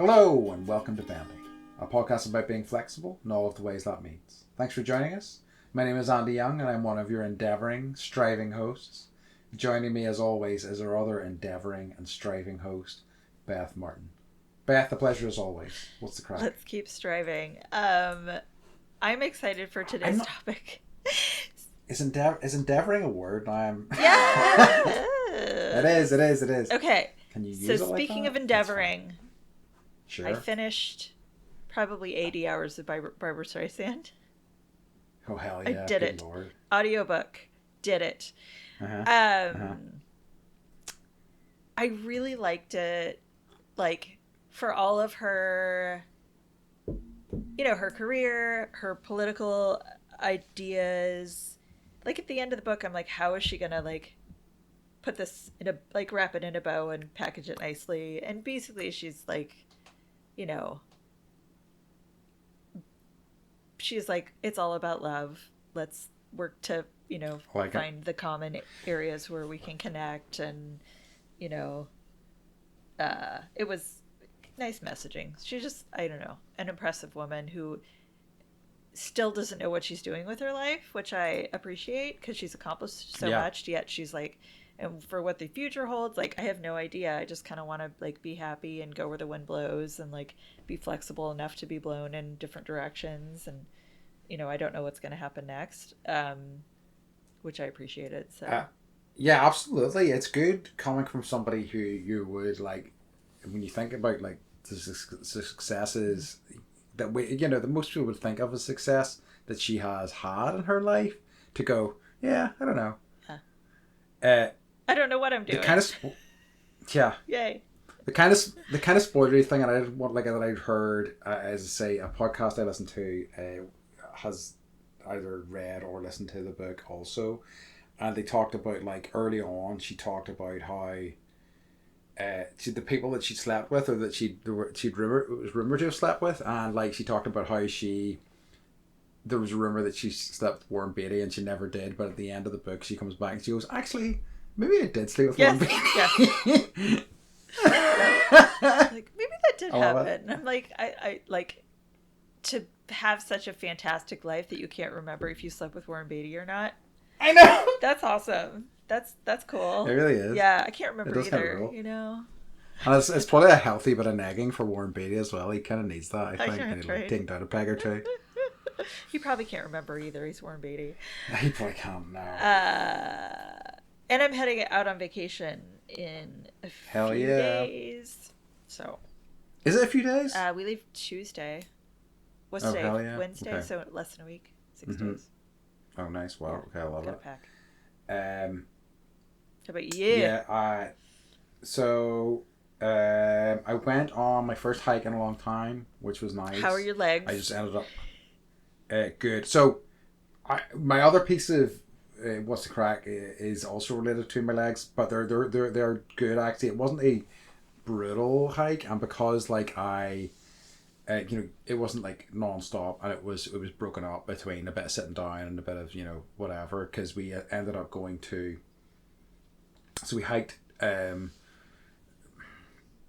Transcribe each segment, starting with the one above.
Hello and welcome to Bendy, a podcast about being flexible in all of the ways that means. Thanks for joining us. My name is Andy Young and I'm one of your endeavouring, striving hosts. Joining me as always is our other endeavouring and striving host, Beth Martin. Beth, a pleasure as always. What's the crack? Let's keep striving. I'm excited for today's topic. Is endeavouring a word? Yeah. It is. Okay. Can you use So it like speaking that? of endeavoring, Sure. I finished probably 80 hours of Barbra Streisand. Oh hell yeah! I did Good it. Lord. Audiobook. Did it. I really liked it. Like, for all of her, her career, her political ideas. Like, at the end of the book, I'm like, how is she gonna put this in a wrap it in a bow and package it nicely? And basically, she's like, she's like, it's all about love. Let's work to find the common areas where we can connect, and it was nice messaging. She's just, I don't know, an impressive woman who still doesn't know what she's doing with her life, which I appreciate because she's accomplished so much, yet she's like, and for what the future holds, I have no idea. I just kind of want to be happy and go where the wind blows, and be flexible enough to be blown in different directions, and I don't know what's going to happen next, which I appreciated. So yeah, absolutely. It's good coming from somebody who you would when you think about the successes that that most people would think of as success that she has had in her life, to go, yeah, I don't know. I don't know what I'm doing. Yay. The kind of spoilery thing, and I didn't want that I'd heard, as I say, a podcast I listened to has either read or listened to the book also, and they talked about early on. She talked about how the people that she slept with, or that it was rumored to have slept with, and she talked about how there was a rumor that she slept with Warren Beatty and she never did, but at the end of the book she comes back and she goes, actually, maybe I did sleep with Warren Beatty. Yeah. Maybe that did happen. And I'm I to have such a fantastic life that you can't remember if you slept with Warren Beatty or not. I know. That's awesome. That's cool. It really is. Yeah, I can't remember either. And it's probably a healthy bit of nagging for Warren Beatty as well. He kind of needs that, I think. And he'll take down a peg or two. He probably can't remember either. He's Warren Beatty. He probably can't now. And I'm heading out on vacation in a few days. So. Is it a few days? We leave Tuesday. What's today? Wednesday, okay. So less than a week. 6 days. Oh, nice. Wow. Yeah. Okay, I love it. Pack. How about you? Yeah, I went on my first hike in a long time, which was nice. How are your legs? I just ended up good. So, my other piece of what's the crack is also related to my legs, but they're good actually. It wasn't a brutal hike, and because it wasn't non-stop, and it was broken up between a bit of sitting down and a bit of whatever, because we ended up going to. So we hiked.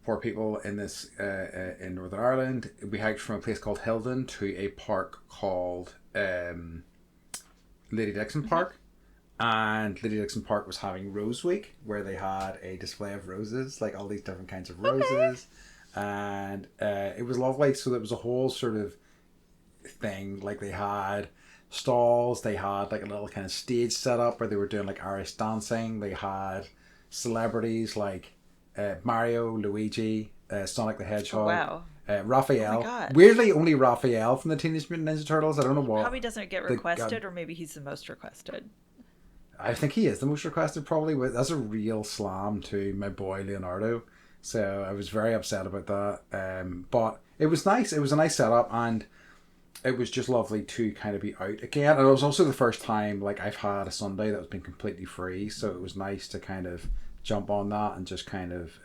For people in this in Northern Ireland, we hiked from a place called Hildon to a park called Lady Dixon Park, and Lady Dixon Park was having Rose Week, where they had a display of roses, all these different kinds of roses, and it was lovely. So there was a whole sort of thing, they had stalls, they had a little kind of stage set up where they were doing Irish dancing, they had celebrities Mario, Luigi, Sonic the Hedgehog. Wow. Raphael. Oh my God. Weirdly, only Raphael from the Teenage Mutant Ninja Turtles. I don't know what. Probably doesn't get requested, or maybe he's the most requested. I think he is the most requested, probably. But that's a real slam to my boy Leonardo. So I was very upset about that. But it was nice. It was a nice setup, and it was just lovely to kind of be out again. And it was also the first time I've had a Sunday that was been completely free. So it was nice to kind of jump on that and just kind of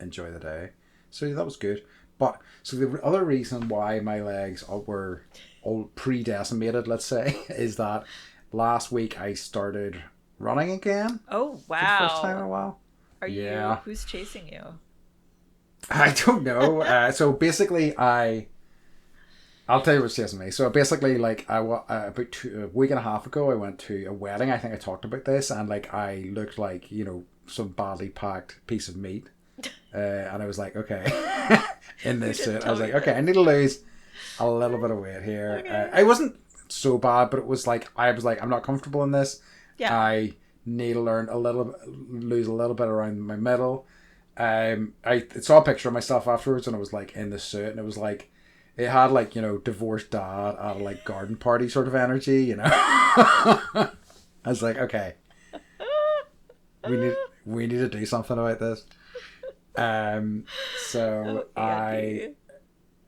enjoy the day. So that was good. But so the other reason why my legs were all pre-decimated, let's say, is that last week I started running again. Oh, wow. For the first time in a while. Are you? Who's chasing you? I don't know. So basically, I'll tell you what's chasing me. So basically, like about a week and a half ago, I went to a wedding. I think I talked about this, and like I looked like some badly packed piece of meat, and I was like, okay, in this suit, I was like, okay, I need to lose a little bit of weight here. Okay. It wasn't so bad, but it was like I was like, I'm not comfortable in this. Yeah. I need to lose a little bit around my middle. I saw a picture of myself afterwards, and I was like in the suit, and it was like. It had like, divorced dad at a like garden party sort of energy, I was like, okay, we need to do something about this. So Okay,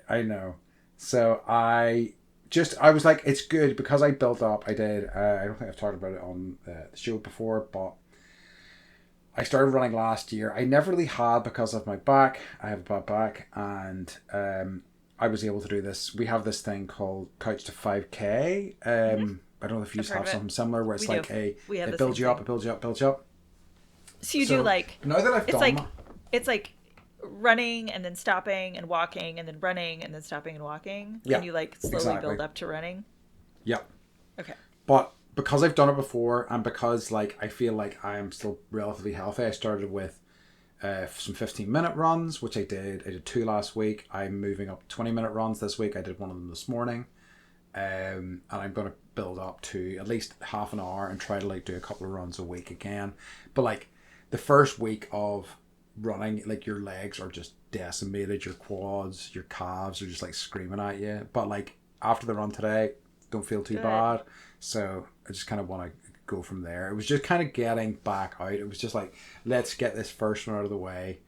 I know. So I was like, it's good because I built up. I did. I don't think I've talked about it on the show before, but I started running last year. I never really had because of my back. I have a bad back, and I was able to do this. We have this thing called Couch to 5K. I don't know if you have something similar where it's we like do. it builds you up, it builds you up, it builds you up. So you do like now that I've done it's like running and then stopping and walking and then running and then stopping and walking. Yeah, and you like slowly build up to running. Yep. Okay. But because I've done it before and because like I feel like I am still relatively healthy, I started with some 15-minute runs, which I did. I did 2 last week. I'm moving up 20-minute runs this week. I did one of them this morning. And I'm going to build up to at least half an hour and try to like do a couple of runs a week again. But like the first week of running, like your legs are just decimated, your quads, your calves are just like screaming at you. But like after the run today, don't feel too bad. So I just kind of want to go from there. It was just kind of getting back out. It was just like, let's get this first one out of the way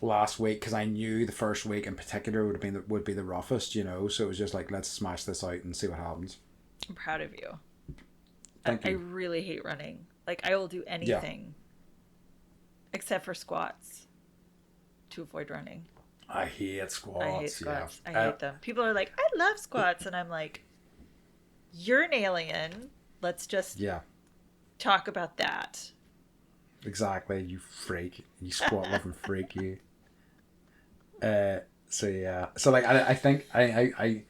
last week, because I knew the first week in particular would be the roughest, so it was just like, let's smash this out and see what happens. I'm proud of you. Thank you. I really hate running. Like I will do anything except for squats to avoid running. I hate squats. I hate squats. I hate them. People are like, I love squats, and I'm like, you're an alien. Let's just talk about that. Exactly, you freak. You squat loving freak, you. So yeah. So like I think I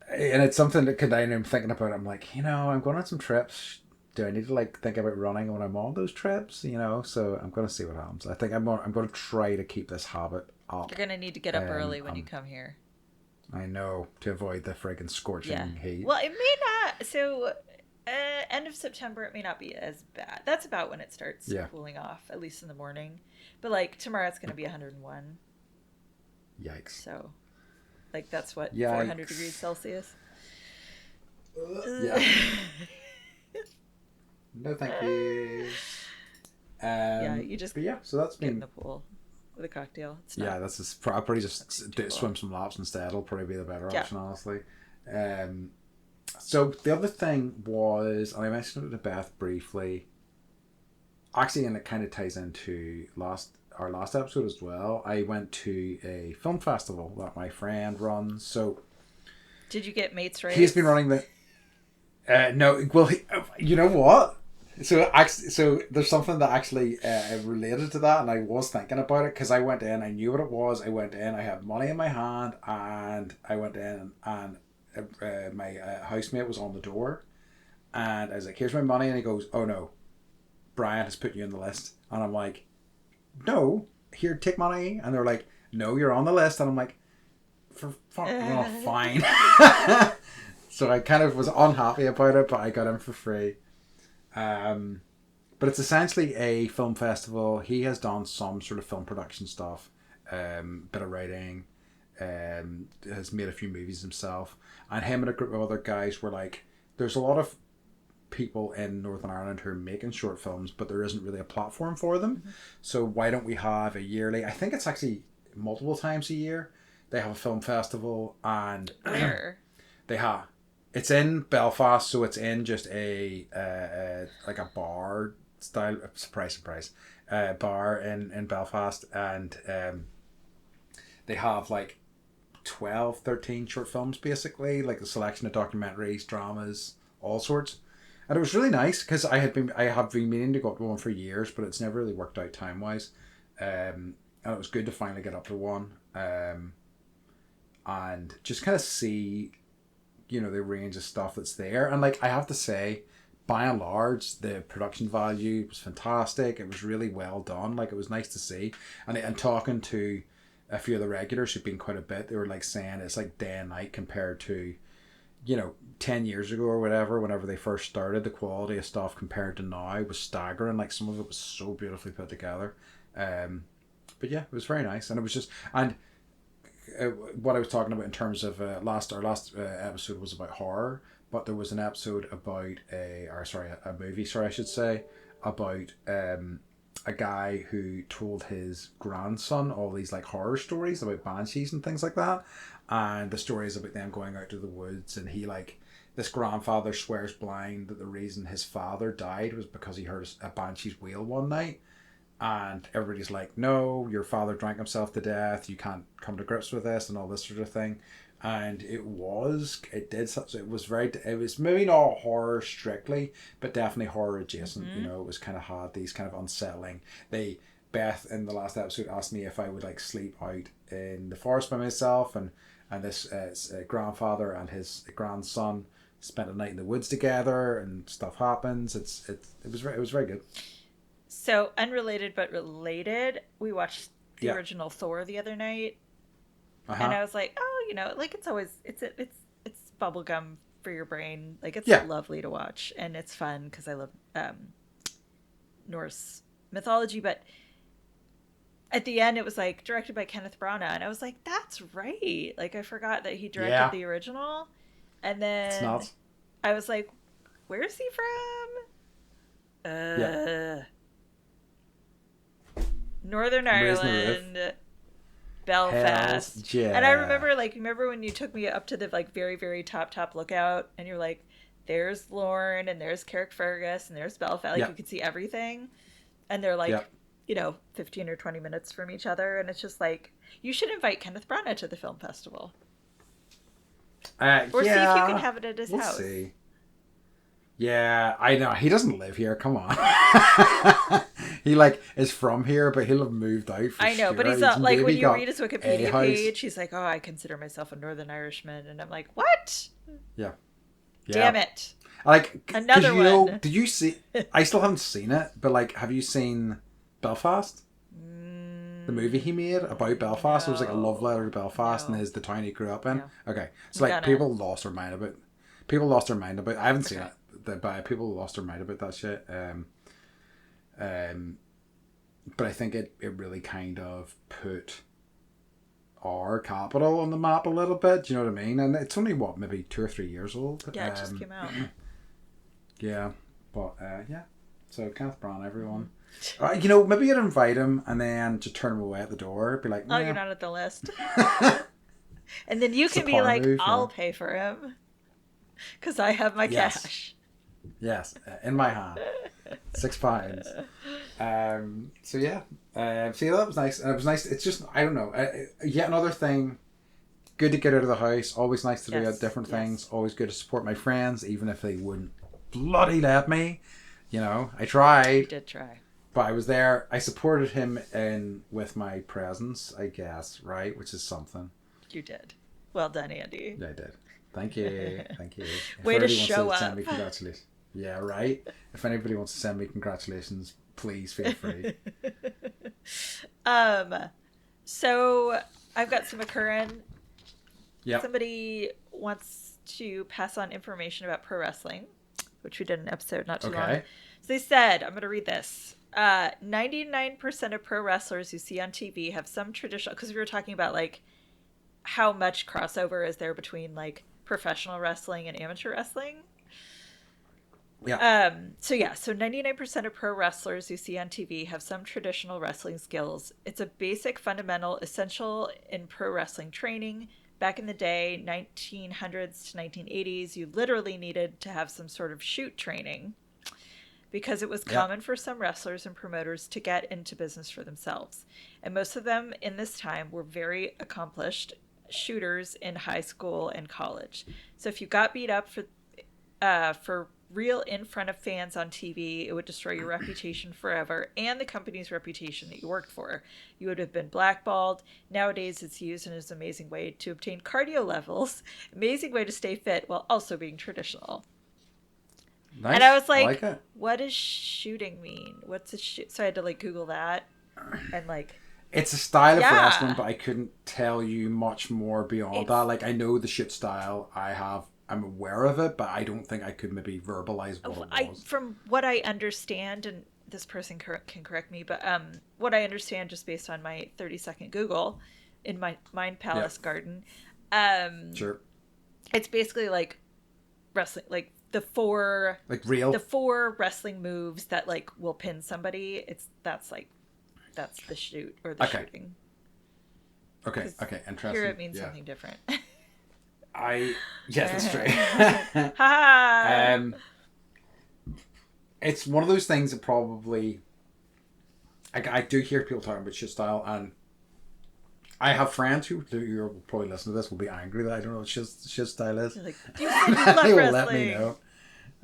and it's something that I'm thinking about. I'm like, I'm going on some trips. Do I need to like think about running when I'm on those trips? So I'm going to see what happens. I think I'm going to try to keep this habit up. You're going to need to get up early when you come here. I know, to avoid the friggin' scorching heat. Well, it may not. So, end of September, it may not be as bad. That's about when it starts cooling off, at least in the morning. But like tomorrow, it's going to be 101. Yikes! So, like that's what 400 degrees Celsius. Yeah. No, thank you. You just so that's get been in the pool with a cocktail. It's not, that's just probably just swim some laps instead. It'll probably be the better option, honestly. So the other thing was, and I mentioned it to Beth briefly, actually, and it kind of ties into our last episode as well. I went to a film festival that my friend runs. So did you get mates right? He's been running the. No, well, you know what? So there's something that actually related to that, and I was thinking about it because I went in, I knew what it was. I went in, I had money in my hand, and I went in, and my housemate was on the door, and I was like, "Here's my money," and he goes, "Oh no, Brian has put you on the list," and I'm like, "No, here, take money," and they're like, "No, you're on the list," and I'm like, "For fuck, well, fine." So I kind of was unhappy about it, but I got in for free. But it's essentially a film festival. He has done some sort of film production stuff, bit of writing, has made a few movies himself, and him and a group of other guys were like, there's a lot of people in Northern Ireland who are making short films, but there isn't really a platform for them. Mm-hmm. So why don't we have a yearly, I think it's actually multiple times a year, they have a film festival, and where? It's in Belfast, so it's in just a like a bar style, surprise, bar in Belfast, and they have like 12, 13 short films basically, like a selection of documentaries, dramas, all sorts. And it was really nice because I have been meaning to go up to one for years, but it's never really worked out time wise. And and it was good to finally get up to one, and just kind of see, you know, the range of stuff that's there. And like I have to say, by and large, the production value was fantastic. It was really well done. Like it was nice to see. And talking to a few of the regulars who've been quite a bit, they were like saying it's like day and night compared to, you know, 10 years ago or whatever, whenever they first started. The quality of stuff compared to now was staggering. Like some of it was so beautifully put together. But yeah, it was very nice. And it was just, and what I was talking about in terms of our last episode was about horror, but there was an episode about a movie, sorry, I should say, about a guy who told his grandson all these like horror stories about banshees and things like that, and the stories about them going out to the woods, and he like, this grandfather swears blind that the reason his father died was because he heard a banshee's wail one night. And everybody's like, no, your father drank himself to death, you can't come to grips with this, and all this sort of thing. And it was maybe not horror strictly, but definitely horror adjacent. You know, it was kind of had these kind of unsettling. Beth in the last episode asked me if I would like sleep out in the forest by myself, and this grandfather and his grandson spent a night in the woods together, and stuff happens. It was very good. So unrelated but related, we watched the original Thor the other night, and I was like, oh, you know, like it's bubblegum for your brain. Like it's lovely to watch, and it's fun because I love Norse mythology. But at the end, it was like directed by Kenneth Branagh, and I was like, that's right. Like I forgot that he directed the original, and then I was like, where's he from? Northern Ireland, Belfast. Yeah. And I remember when you took me up to the like very, very top lookout, and you're like, there's Lorne, and there's Carrickfergus, and there's Belfast. Like you could see everything. And they're like, you know, 15 or 20 minutes from each other. And it's just like, you should invite Kenneth Branagh to the film festival. Or see if you can have it at his house. See. Yeah, I know. He doesn't live here. Come on. He like is from here, but he'll have moved out. I know, but he's not like when you read his Wikipedia page, he's like, "Oh, I consider myself a Northern Irishman," and I'm like, "What?" Yeah. Damn it! Like another one. Know, did you see? I still haven't seen it, but like, have you seen Belfast? The movie he made about Belfast. No. It was like a love letter to Belfast and the town he grew up in. No. Okay, so like people lost their mind about. I haven't seen it. But people lost their mind about that shit. But I think it really kind of put our capital on the map a little bit. Do you know what I mean? And it's only maybe 2 or 3 years old. Yeah, it just came out. Yeah, but so Kenneth Branagh, everyone. You know, maybe you'd invite him and then just turn him away at the door. Be like, oh, you're not at the list. And then you can be like, I'll pay for him because I have my cash. Yes, in my hand. £6. So yeah. See, that was nice. And it was nice. It's just, I don't know. Yet another thing. Good to get out of the house. Always nice to do different things. Always good to support my friends, even if they wouldn't bloody let me. You know, I tried. You did try. But I was there. I supported him with my presence, I guess, right? Which is something. You did. Well done, Andy. Yeah, I did. Thank you. Thank you. Way to show up. Send me congratulations. Yeah, right. If anybody wants to send me congratulations, please feel free. So I've got some occurring. Yeah. Somebody wants to pass on information about pro wrestling, which we did an episode not too long. So they said, I'm going to read this. 99% of pro wrestlers you see on TV have some traditional, because we were talking about like how much crossover is there between like professional wrestling and amateur wrestling. Yeah. So 99% of pro wrestlers you see on TV have some traditional wrestling skills. It's a basic, fundamental, essential in pro wrestling training. Back in the day, 1900s to 1980s, you literally needed to have some sort of shoot training because it was common for some wrestlers and promoters to get into business for themselves. And most of them in this time were very accomplished shooters in high school and college. So if you got beat up for real in front of fans on TV, it would destroy your reputation forever and the company's reputation that you worked for. You would have been blackballed. Nowadays, it's used in an amazing way to obtain cardio levels, amazing way to stay fit while also being traditional. Nice. And I was I like, like it. what does shooting mean? What's a shoot? So I had to like Google that and like. It's a style of Yeah. wrestling, but I couldn't tell you much more beyond that. Like, I know the shoot style. I'm aware of it, but I don't think I could maybe verbalize what it was. From what I understand, and this person can correct me, but what I understand just based on my 30-second Google in my Mind Palace garden, Sure. it's basically like wrestling, like the four wrestling moves that like will pin somebody. That's the shoot or the shooting. Okay, interesting. Here it means something different. Yes, that's true. It's one of those things that probably I do hear people talking about shit style, and I have friends who will probably listen to this will be angry that I don't know what shit style is. Like, you love they will wrestling. let me know.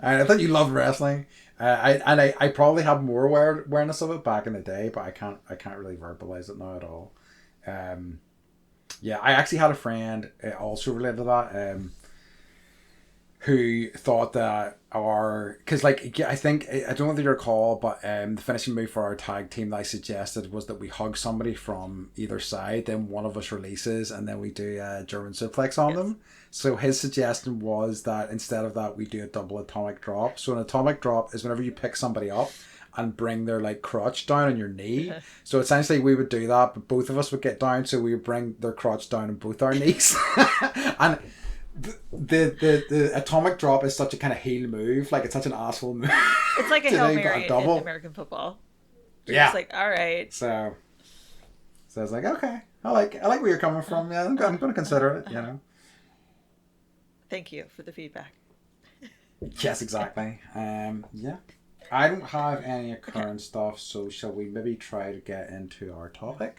I thought you loved wrestling. I probably had more awareness of it back in the day, but I can't really verbalize it now at all. Yeah, I actually had a friend also related to that, who thought that because like I think I don't know if you recall, but the finishing move for our tag team that I suggested was that we hug somebody from either side, then one of us releases, and then we do a German suplex on them. So his suggestion was that instead of that, we do a double atomic drop. So an atomic drop is whenever you pick somebody up and bring their like crotch down on your knee. So essentially we would do that, but both of us would get down, so we would bring their crotch down on both our knees. And the atomic drop is such a kind of heel move, like it's such an asshole move. It's like a Hail Mary in American football. You're just like, all right. So I was like, okay, I like where you're coming from. Yeah, I'm going to consider it. You know. Thank you for the feedback. Yes, exactly. Yeah. I don't have any current stuff, so shall we maybe try to get into our topic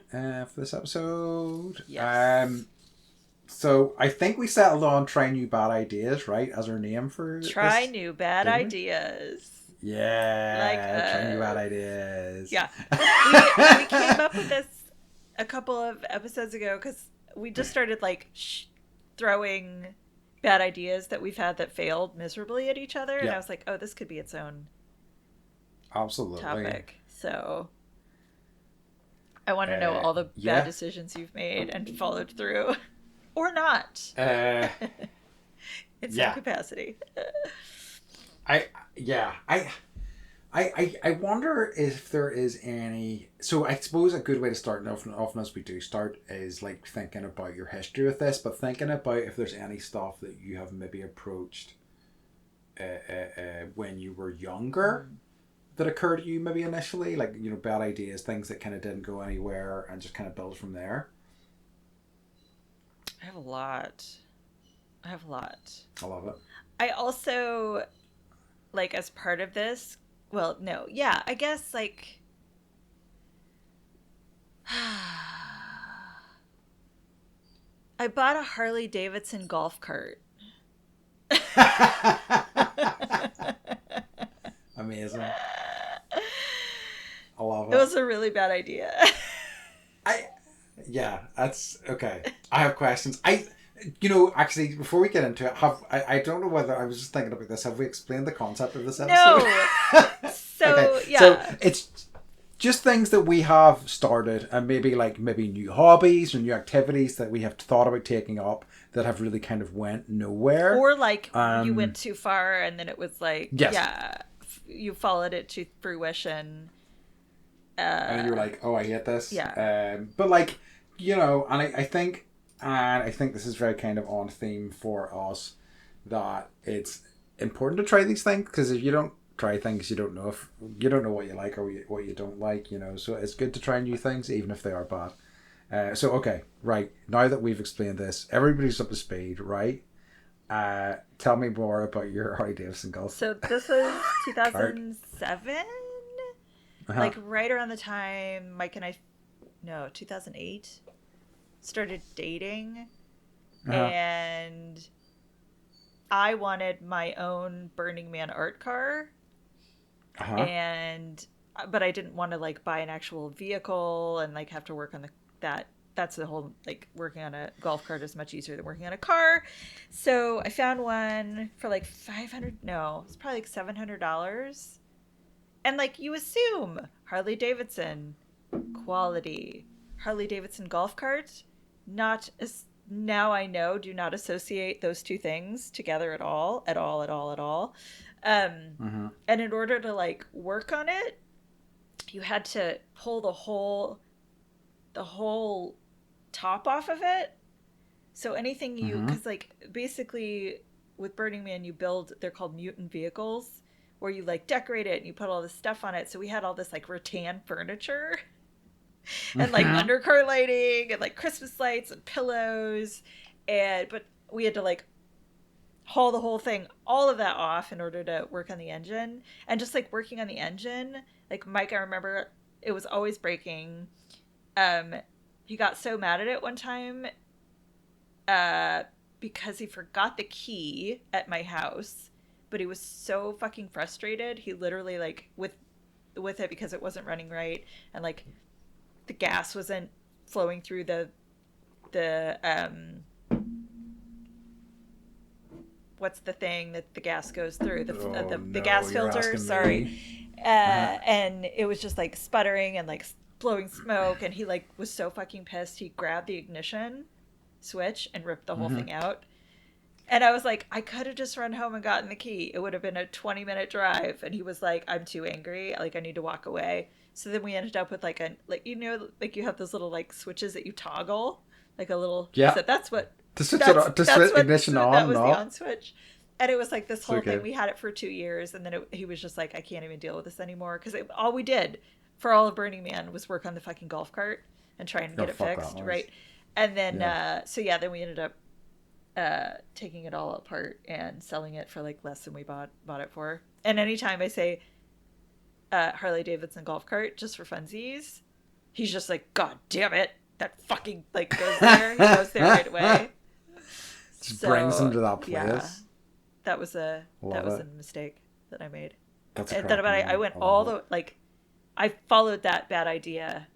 for this episode? Yes. So I think we settled on Try New Bad Ideas, right, as our name for Try this, New Bad Ideas. Yeah, Try New Bad Ideas. Yeah. We came up with this a couple of episodes ago because we just started like throwing bad ideas that we've had that failed miserably at each other, and I was like, oh, this could be its own topic. So I want to know all the bad decisions you've made and followed through or not in some capacity. I wonder if there is any. So I suppose a good way to start, and often as we do start, is like thinking about your history with this, but thinking about if there's any stuff that you have maybe approached when you were younger that occurred to you maybe initially, like, you know, bad ideas, things that kind of didn't go anywhere, and just kind of build from there. I have a lot. I love it. I also, like, as part of this, well, no, yeah, I guess, like, I bought a Harley Davidson golf cart. Amazing. I love it. It was a really bad idea. That's okay. I have questions. Actually, before we get into it, I don't know whether I was just thinking about this. Have we explained the concept of this episode? No. So okay. So it's just things that we have started, and maybe new hobbies or new activities that we have thought about taking up that have really kind of went nowhere. Or like you went too far, and then it was like, you followed it to fruition. And then you were like, oh, I hate this. Yeah. But like, you know, and I think this is very kind of on theme for us, that it's important to try these things, because if you don't try things, you don't know what you like or what you don't like, you know. So it's good to try new things, even if they are bad. So okay, right, now that we've explained this, everybody's up to speed, right? Tell me more about your Harley Davidson golf. So this was 2007, like right around the time Mike and 2008 started dating, and I wanted my own Burning Man art car, Uh-huh. and but I didn't want to like buy an actual vehicle and like have to work on that. That's the whole, like, working on a golf cart is much easier than working on a car. So I found one for like 500. No, it's probably like $700. And like you assume Harley Davidson quality, Harley Davidson golf cart, not as, now I know, do not associate those two things together at all, at all, at all, at all. Mm-hmm. And in order to like work on it, you had to pull the whole top off of it. So anything you, Mm-hmm. because like basically with Burning Man, you build, they're called mutant vehicles, where you like decorate it and you put all this stuff on it. So we had all this like rattan furniture and like Mm-hmm. undercar lighting and like Christmas lights and pillows. And, but we had to like haul the whole thing, all of that off in order to work on the engine. And just like working on the engine, like Mike, I remember it was always breaking. He got so mad at it one time because he forgot the key at my house, but he was so fucking frustrated. He literally like with it because it wasn't running right, and like the gas wasn't flowing through the what's the thing that the gas goes through, Oh the no, gas you're filter, asking sorry. me. Uh-huh. And it was just like sputtering and like blowing smoke, and he like was so fucking pissed. He grabbed the ignition switch and ripped the whole Mm-hmm. thing out. And I was like, I could have just run home and gotten the key. It would have been a 20-minute drive. And he was like, I'm too angry. Like, I need to walk away. So then we ended up with like a, like, you know, like you have those little like switches that you toggle, like a little, Yeah. so that's what, To switch it on, to switch ignition that on was and the off. on switch. And it was like this It's whole okay. thing. We had it for 2 years. And then he was just like, I can't even deal with this anymore. Because all we did for all of Burning Man was work on the fucking golf cart and try and Oh, get it fuck fixed. that noise. Right. And then, Yeah. so yeah, then we ended up taking it all apart and selling it for like less than we bought it for. And anytime I say Harley Davidson golf cart just for funsies, he's just like, God damn it, that fucking like goes there. He goes there right away. Just brings him to that place. Yeah, that was Love a it. mistake that I made. That's a And then cracking I name. went I all love it. the like, I followed that bad idea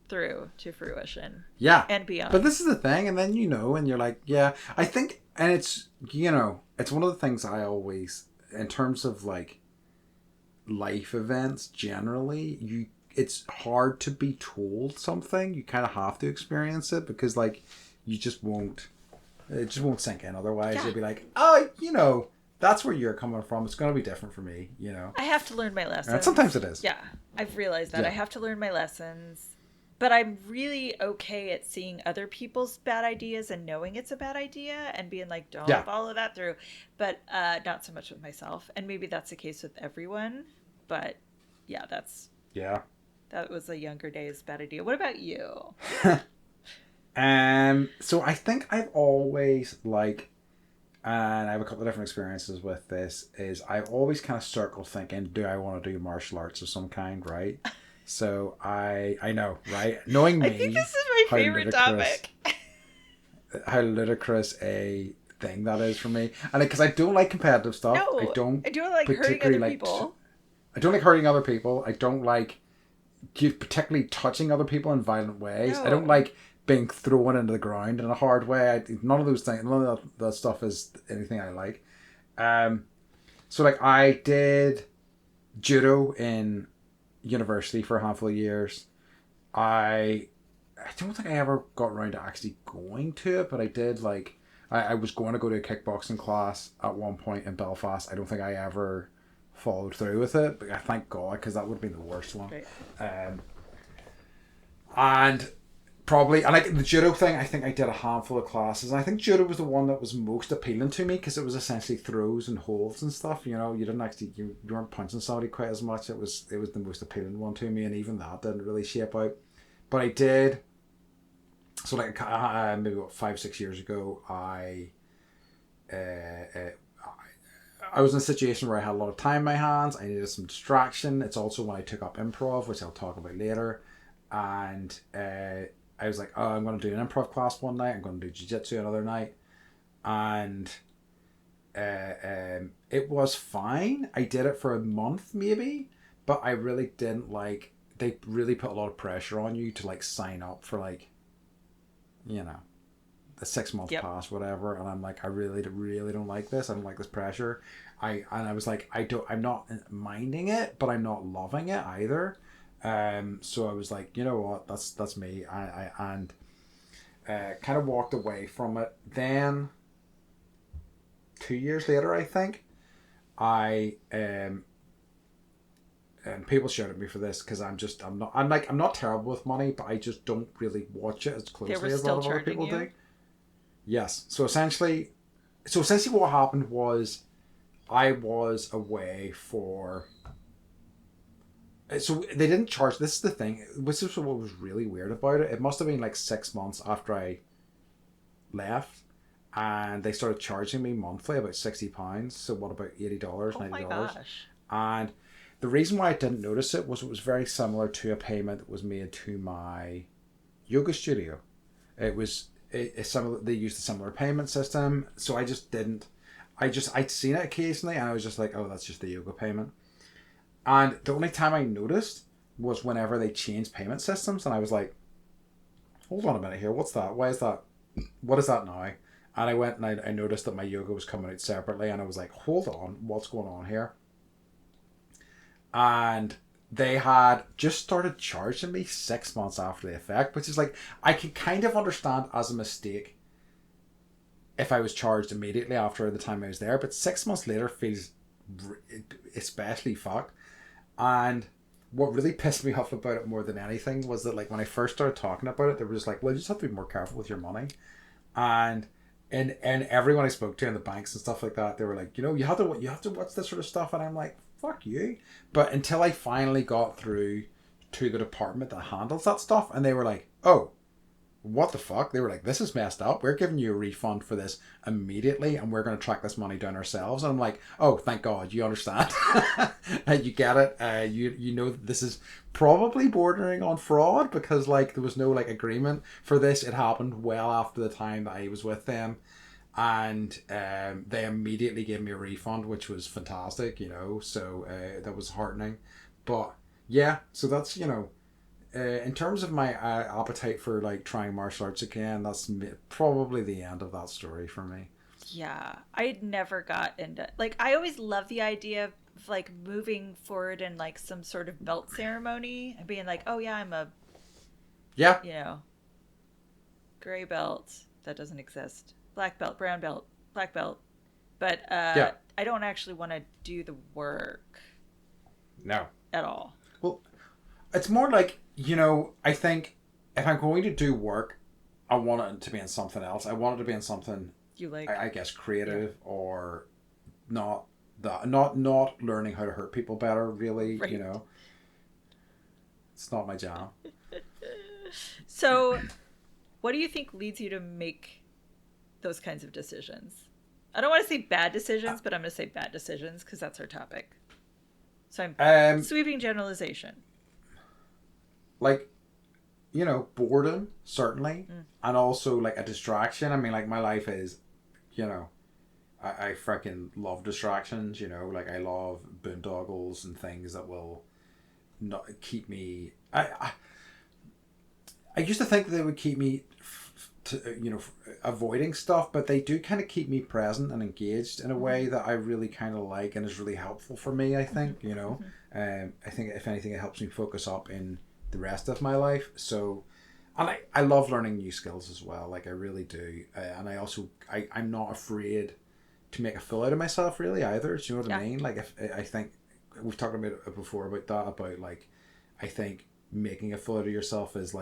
through to fruition. Yeah. And beyond. But this is the thing, and then you know, and you're like, yeah, I think, and it's, you know, it's one of the things I always, in terms of like life events generally, it's hard to be told something. You kind of have to experience it because like you just won't, it just won't sink in. Otherwise, Yeah. you'll be like, oh, you know, that's where you're coming from. It's going to be different for me, you know. I have to learn my lessons. And sometimes it is. Yeah, I've realized that. Yeah. I have to learn my lessons. But I'm really okay at seeing other people's bad ideas and knowing it's a bad idea and being like, don't Yeah. follow that through. But not so much with myself. And maybe that's the case with everyone. But yeah, Yeah. that was a younger days bad idea. What about you? So I think I've always like, and I have a couple of different experiences with this, is I've always kind of circled thinking, do I want to do martial arts of some kind, right? So I know, right? Knowing me, I think this is my how favorite ludicrous- topic. how ludicrous a thing that is for me. And because I don't like competitive stuff. No, I don't like hurting particularly other like people. I don't like hurting other people. I don't like particularly touching other people in violent ways. No. I don't like being thrown into the ground in a hard way. None of those things, none of that stuff is anything I like. So like I did judo in university for a handful of years. I don't think I ever got around to actually going to it, but I did like I was going to go to a kickboxing class at one point in Belfast. I don't think I ever followed through with it, but I thank God, because that would have been the worst one. Right. And probably, and like the judo thing, I think I did a handful of classes, and I think judo was the one that was most appealing to me because it was essentially throws and holds and stuff. You know, you didn't actually you weren't punching somebody quite as much. It was the most appealing one to me, and even that didn't really shape out. But I did. So like maybe about 5-6 years ago, I was in a situation where I had a lot of time in my hands. I needed some distraction. It's also when I took up improv, which I'll talk about later. And I was like, oh, I'm going to do an improv class one night. I'm going to do jiu-jitsu another night. And it was fine. I did it for a month maybe, but I really didn't like. They really put a lot of pressure on you to like sign up for like, you know, the 6 month Yep. pass, whatever. And I'm like, I really don't like this. I don't like this pressure. I was like, I'm not minding it, but I'm not loving it either. So I was like, you know what, that's me. And kind of walked away from it. Then 2 years later, I think I and people shout at me for this because I'm not terrible with money, but I just don't really watch it as They were closely as a lot still of other charging people you? do. Yes. So essentially what happened was I was away for. So they didn't charge. This is the thing. This is what was really weird about it. It must have been like 6 months after I left, and they started charging me monthly about £60. So what about $80, Oh my $90? gosh. And the reason why I didn't notice it was very similar to a payment that was made to my yoga studio. It was similar. They used a similar payment system, so I just didn't. I'd seen it occasionally, and I was just like, oh, that's just the yoga payment. And the only time I noticed was whenever they changed payment systems, and I was like, hold on a minute here, what's that? Why is that? What is that now? And I went and I noticed that my yoga was coming out separately, and I was like, hold on, what's going on here? And they had just started charging me 6 months after the effect, which is like, I can kind of understand as a mistake if I was charged immediately after the time I was there, but 6 months later feels especially fucked. And what really pissed me off about it more than anything was that like when I first started talking about it, they were just like, well, you just have to be more careful with your money. And and everyone I spoke to in the banks and stuff like that, they were like, you have to watch this sort of stuff, and I'm like, fuck you. But until I finally got through to the department that handles that stuff, and they were like, oh, what the fuck? They were like, this is messed up. We're giving you a refund for this immediately, and we're going to track this money down ourselves. And I'm like, oh, thank God, you understand. You get it. You know this is probably bordering on fraud because like there was no like agreement for this. It happened well after the time that I was with them, and they immediately gave me a refund, which was fantastic. So that was heartening. But yeah, so that's in terms of my appetite for like trying martial arts again, that's probably the end of that story for me. Yeah, I never got into like I always love the idea of like moving forward in like some sort of belt ceremony and being like, "Oh yeah, I'm a, Yeah, you know, gray belt that doesn't exist. Black belt, brown belt, black belt." But yeah, I don't actually want to do the work no. at all. Well, it's more like I think if I'm going to do work, I want it to be in something else. I want it to be in something, You like, I guess, yeah, creative or not that not learning how to hurt people better. Really, right. it's not my jam. So, what do you think leads you to make those kinds of decisions? I don't want to say bad decisions, but I'm going to say bad decisions because that's our topic. So I'm Um, sweeping generalization. like boredom certainly, Mm. and also like a distraction. I mean, like my life is, you know, I freaking love distractions. Like I love boondoggles and things that will not keep me. I used to think they would keep me avoiding stuff, but they do kind of keep me present and engaged in a way Mm-hmm. that I really kind of like and is really helpful for me. I Mm-hmm. think Mm-hmm. I think if anything, it helps me focus up in the rest of my life. So, and I love learning new skills as well. Like I really do, and I also I'm not afraid to make a fool out of myself really either. Do you know what I Yeah. mean? Like if I think we've talked about it before about that about like I think making a fool out of yourself is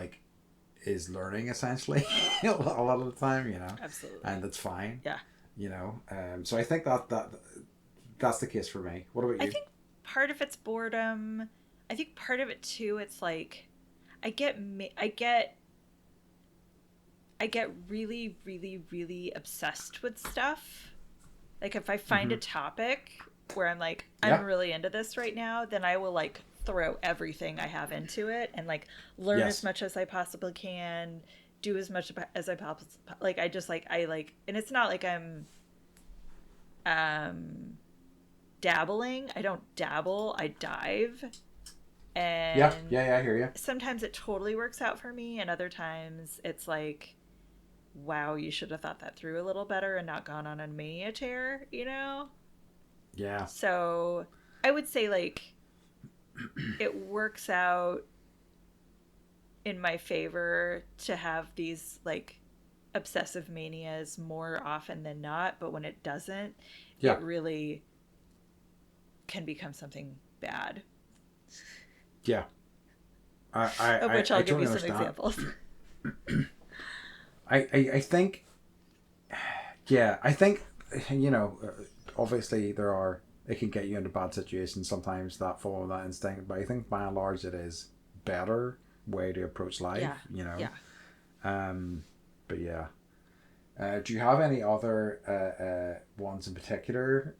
learning essentially a lot of the time, Absolutely. and that's fine, Yeah. so I think that's the case for me. What about I you? think part of it's boredom. I think part of it too. It's like I get really, really, really obsessed with stuff. Like if I find Mm-hmm. a topic where I'm like, I'm Yeah. really into this right now, then I will like throw everything I have into it and like learn as Yes. much as I possibly can, do as much as I possibly like. I just like I like, and it's not like I'm dabbling. I don't dabble, I dive. Yeah, And yeah, yeah, I hear you. sometimes it totally works out for me, and other times it's like, wow, you should have thought that through a little better and not gone on a mania tear, you know? Yeah, So I would say, like, it works out in my favor to have these, like, obsessive manias more often than not, but when it doesn't, yeah, it really can become something bad, yeah. of which I I'll give totally you some understand. examples. I think, yeah, I think, you know, obviously there are, it can get you into bad situations sometimes that follow that instinct, but I think by and large it is better way to approach Yeah, life, you know. yeah, Um, but yeah. Do you have any other ones in particular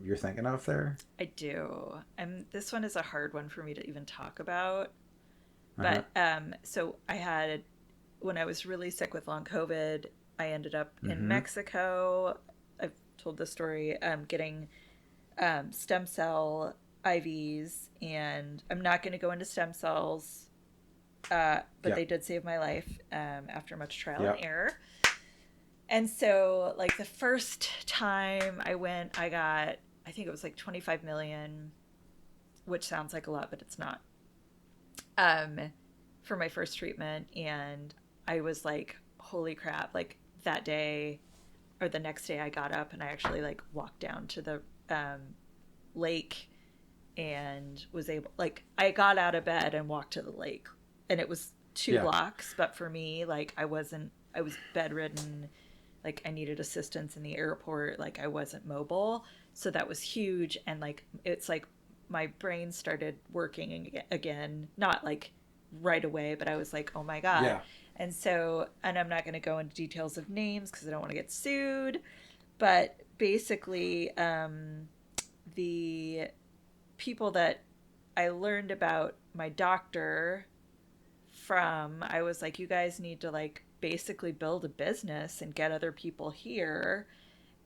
you're thinking of there? I do. And this one is a hard one for me to even talk about. Uh huh. But so I had, when I was really sick with long COVID, I ended up in Mm-hmm. Mexico. I've told this story, getting stem cell IVs, and I'm not going to go into stem cells, but Yeah. they did save my life after much trial and Yeah. error. And so, like, the first time I went, I got, I think it was like 25 million, which sounds like a lot, but it's not, um, for my first treatment. And I was like, holy crap. Like, that day or the next day, I got up and I actually, like, walked down to the lake and was able, like, I got out of bed and walked to the lake. And it was two Yeah. blocks, but for me, like, I was bedridden, like I needed assistance in the airport, like I wasn't mobile. So that was huge. And like, it's like my brain started working again, not like right away, but I was like, oh my God. Yeah. And so, and I'm not going to go into details of names because I don't want to get sued, but basically, the people that I learned about my doctor from, I was like, you guys need to, like, basically build a business and get other people here,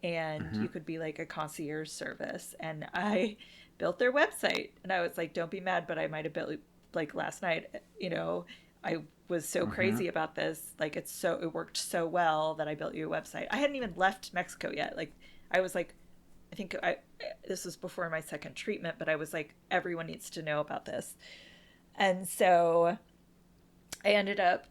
and Mm-hmm. you could be like a concierge service. And I built their website, and I was like, don't be mad, but I might have built, like, last night, you know, I was so Mm-hmm. crazy about this, like, it worked so well that I built you a website. I hadn't even left Mexico yet. Like, I was like, I think I this was before my second treatment, but I was like, everyone needs to know about this. And so I ended up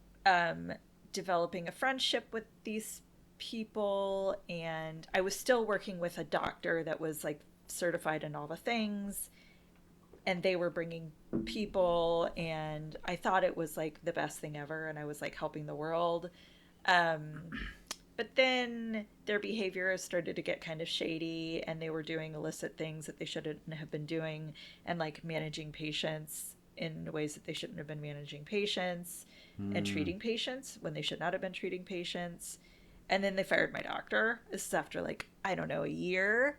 developing a friendship with these people, and I was still working with a doctor that was like certified in all the things, and they were bringing people, and I thought it was like the best thing ever, and I was like helping the world. Um, but then their behavior started to get kind of shady, and they were doing illicit things that they shouldn't have been doing, and like managing patients in ways that they shouldn't have been managing patients, and Mm. treating patients when they should not have been treating patients. And then they fired my doctor. This is after, like, I don't know, a year.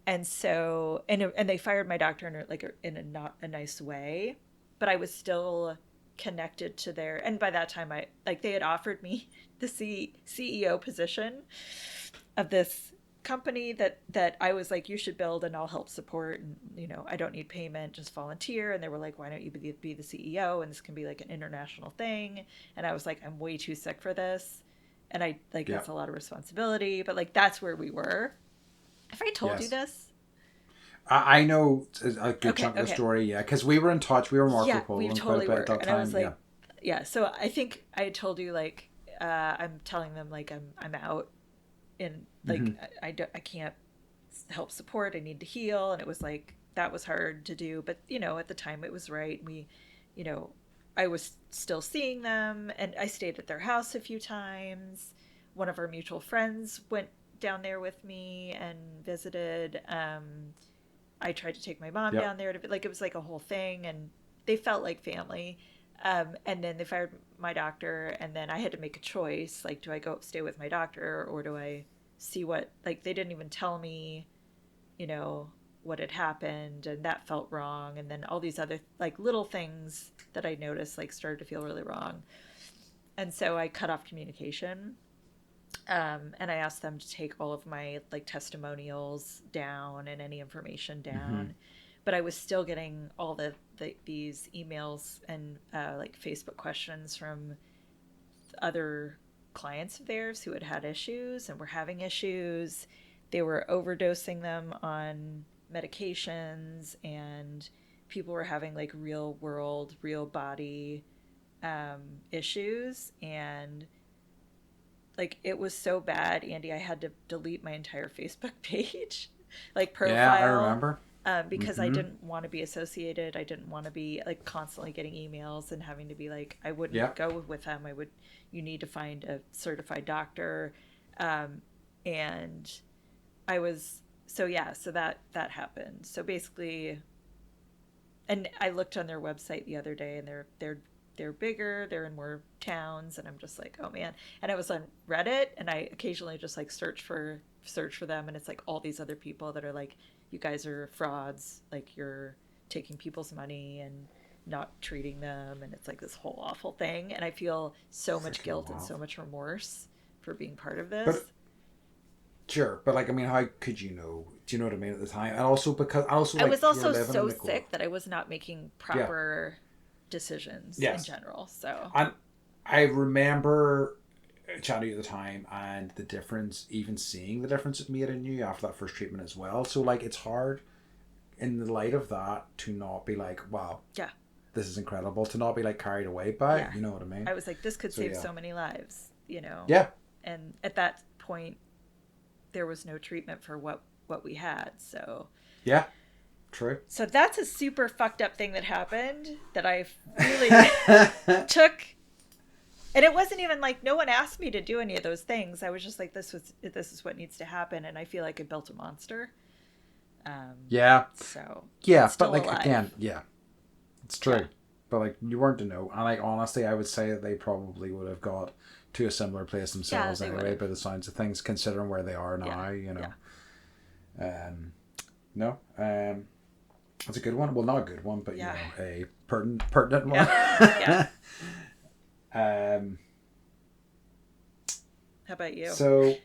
And so, and they fired my doctor in like in a not a nice way, but I was still connected to their. And by that time, I, like, they had offered me the CEO position of this company that I was like, you should build and I'll help support, and you know, I don't need payment, just volunteer. And they were like, why don't you be the CEO, and this can be like an international thing. And I was like, I'm way too sick for this, and I, like, Yeah. that's a lot of responsibility, but like that's where we were. Have I told you Yes. this? I know a good Okay, chunk of the okay. story, yeah, because we were in touch. We were Yeah, Marco we Poloing quite a totally bit at were. that And I was time. Yeah. like, yeah. So I think I told you, like, I'm telling them, like, I'm out, and Mm-hmm. like I can't help support. I need to heal, and it was like that was hard to do, but you know, at the time it was right. We, you know, I was still seeing them, and I stayed at their house a few times. One of our mutual friends went down there with me and visited. I tried to take my mom Yep. down there to, like, it was like a whole thing, and they felt like family. And then they fired my doctor, and then I had to make a choice, like, do I go stay with my doctor, or do I see what, like, they didn't even tell me, you know, what had happened, and that felt wrong. And then all these other, like, little things that I noticed, like, started to feel really wrong. And so I cut off communication. And I asked them to take all of my like testimonials down and any information Mm-hmm. down. But I was still getting all these emails and like Facebook questions from other clients of theirs who had had issues and were having issues. They were overdosing them on medications, and people were having like real world, real body issues. And like it was so bad, Andy, I had to delete my entire Facebook page, like Yeah, I profile, remember. because I Mm-hmm. didn't want to be associated. I didn't want to be like constantly getting emails and having to be like, I wouldn't Yeah. go with them. I would, you need to find a certified doctor. Um, and I was, so yeah, so that happened. So basically, and I looked on their website the other day, and they're bigger, they're in more towns, and I'm just like, oh man. And I was on Reddit, and I occasionally just like search for them, and it's like all these other people that are like, you guys are frauds, like you're taking people's money and not treating them, and it's like this whole awful thing, and I feel so much Freaking guilt and wild. so much remorse for being part of But this. sure, but like I mean, how could you know? Do you know what I mean at the time? And also because also I like was you're also living so in a globe. sick that I was not making Yeah. proper decisions in Yes. general. So And I remember chatting at the time and the difference, even seeing the difference it made in you after that first treatment as well. So like it's hard in the light of that to not be like, wow, yeah, this is incredible. To not be like carried away by it. yeah. You know what I mean? I was like, this could So save yeah. so many lives, you know. Yeah. And at that point, there was no treatment for what we had. So Yeah. True. so that's a super fucked up thing that happened that I really took. And it wasn't even like no one asked me to do any of those things. I was just like, this is what needs to happen, and I feel like I built a monster. Yeah. So Yeah. it's But still like alive. again, yeah, it's Yeah. true. But like you weren't to know. And like honestly I would say that they probably would have got to a similar place Yeah, themselves they would anyway have. by the sounds of things, considering where they are Yeah. now, you Yeah. know. No. That's a good one. Well, not a good one, but Yeah. you know, a pertinent one. Yeah. um How about you? so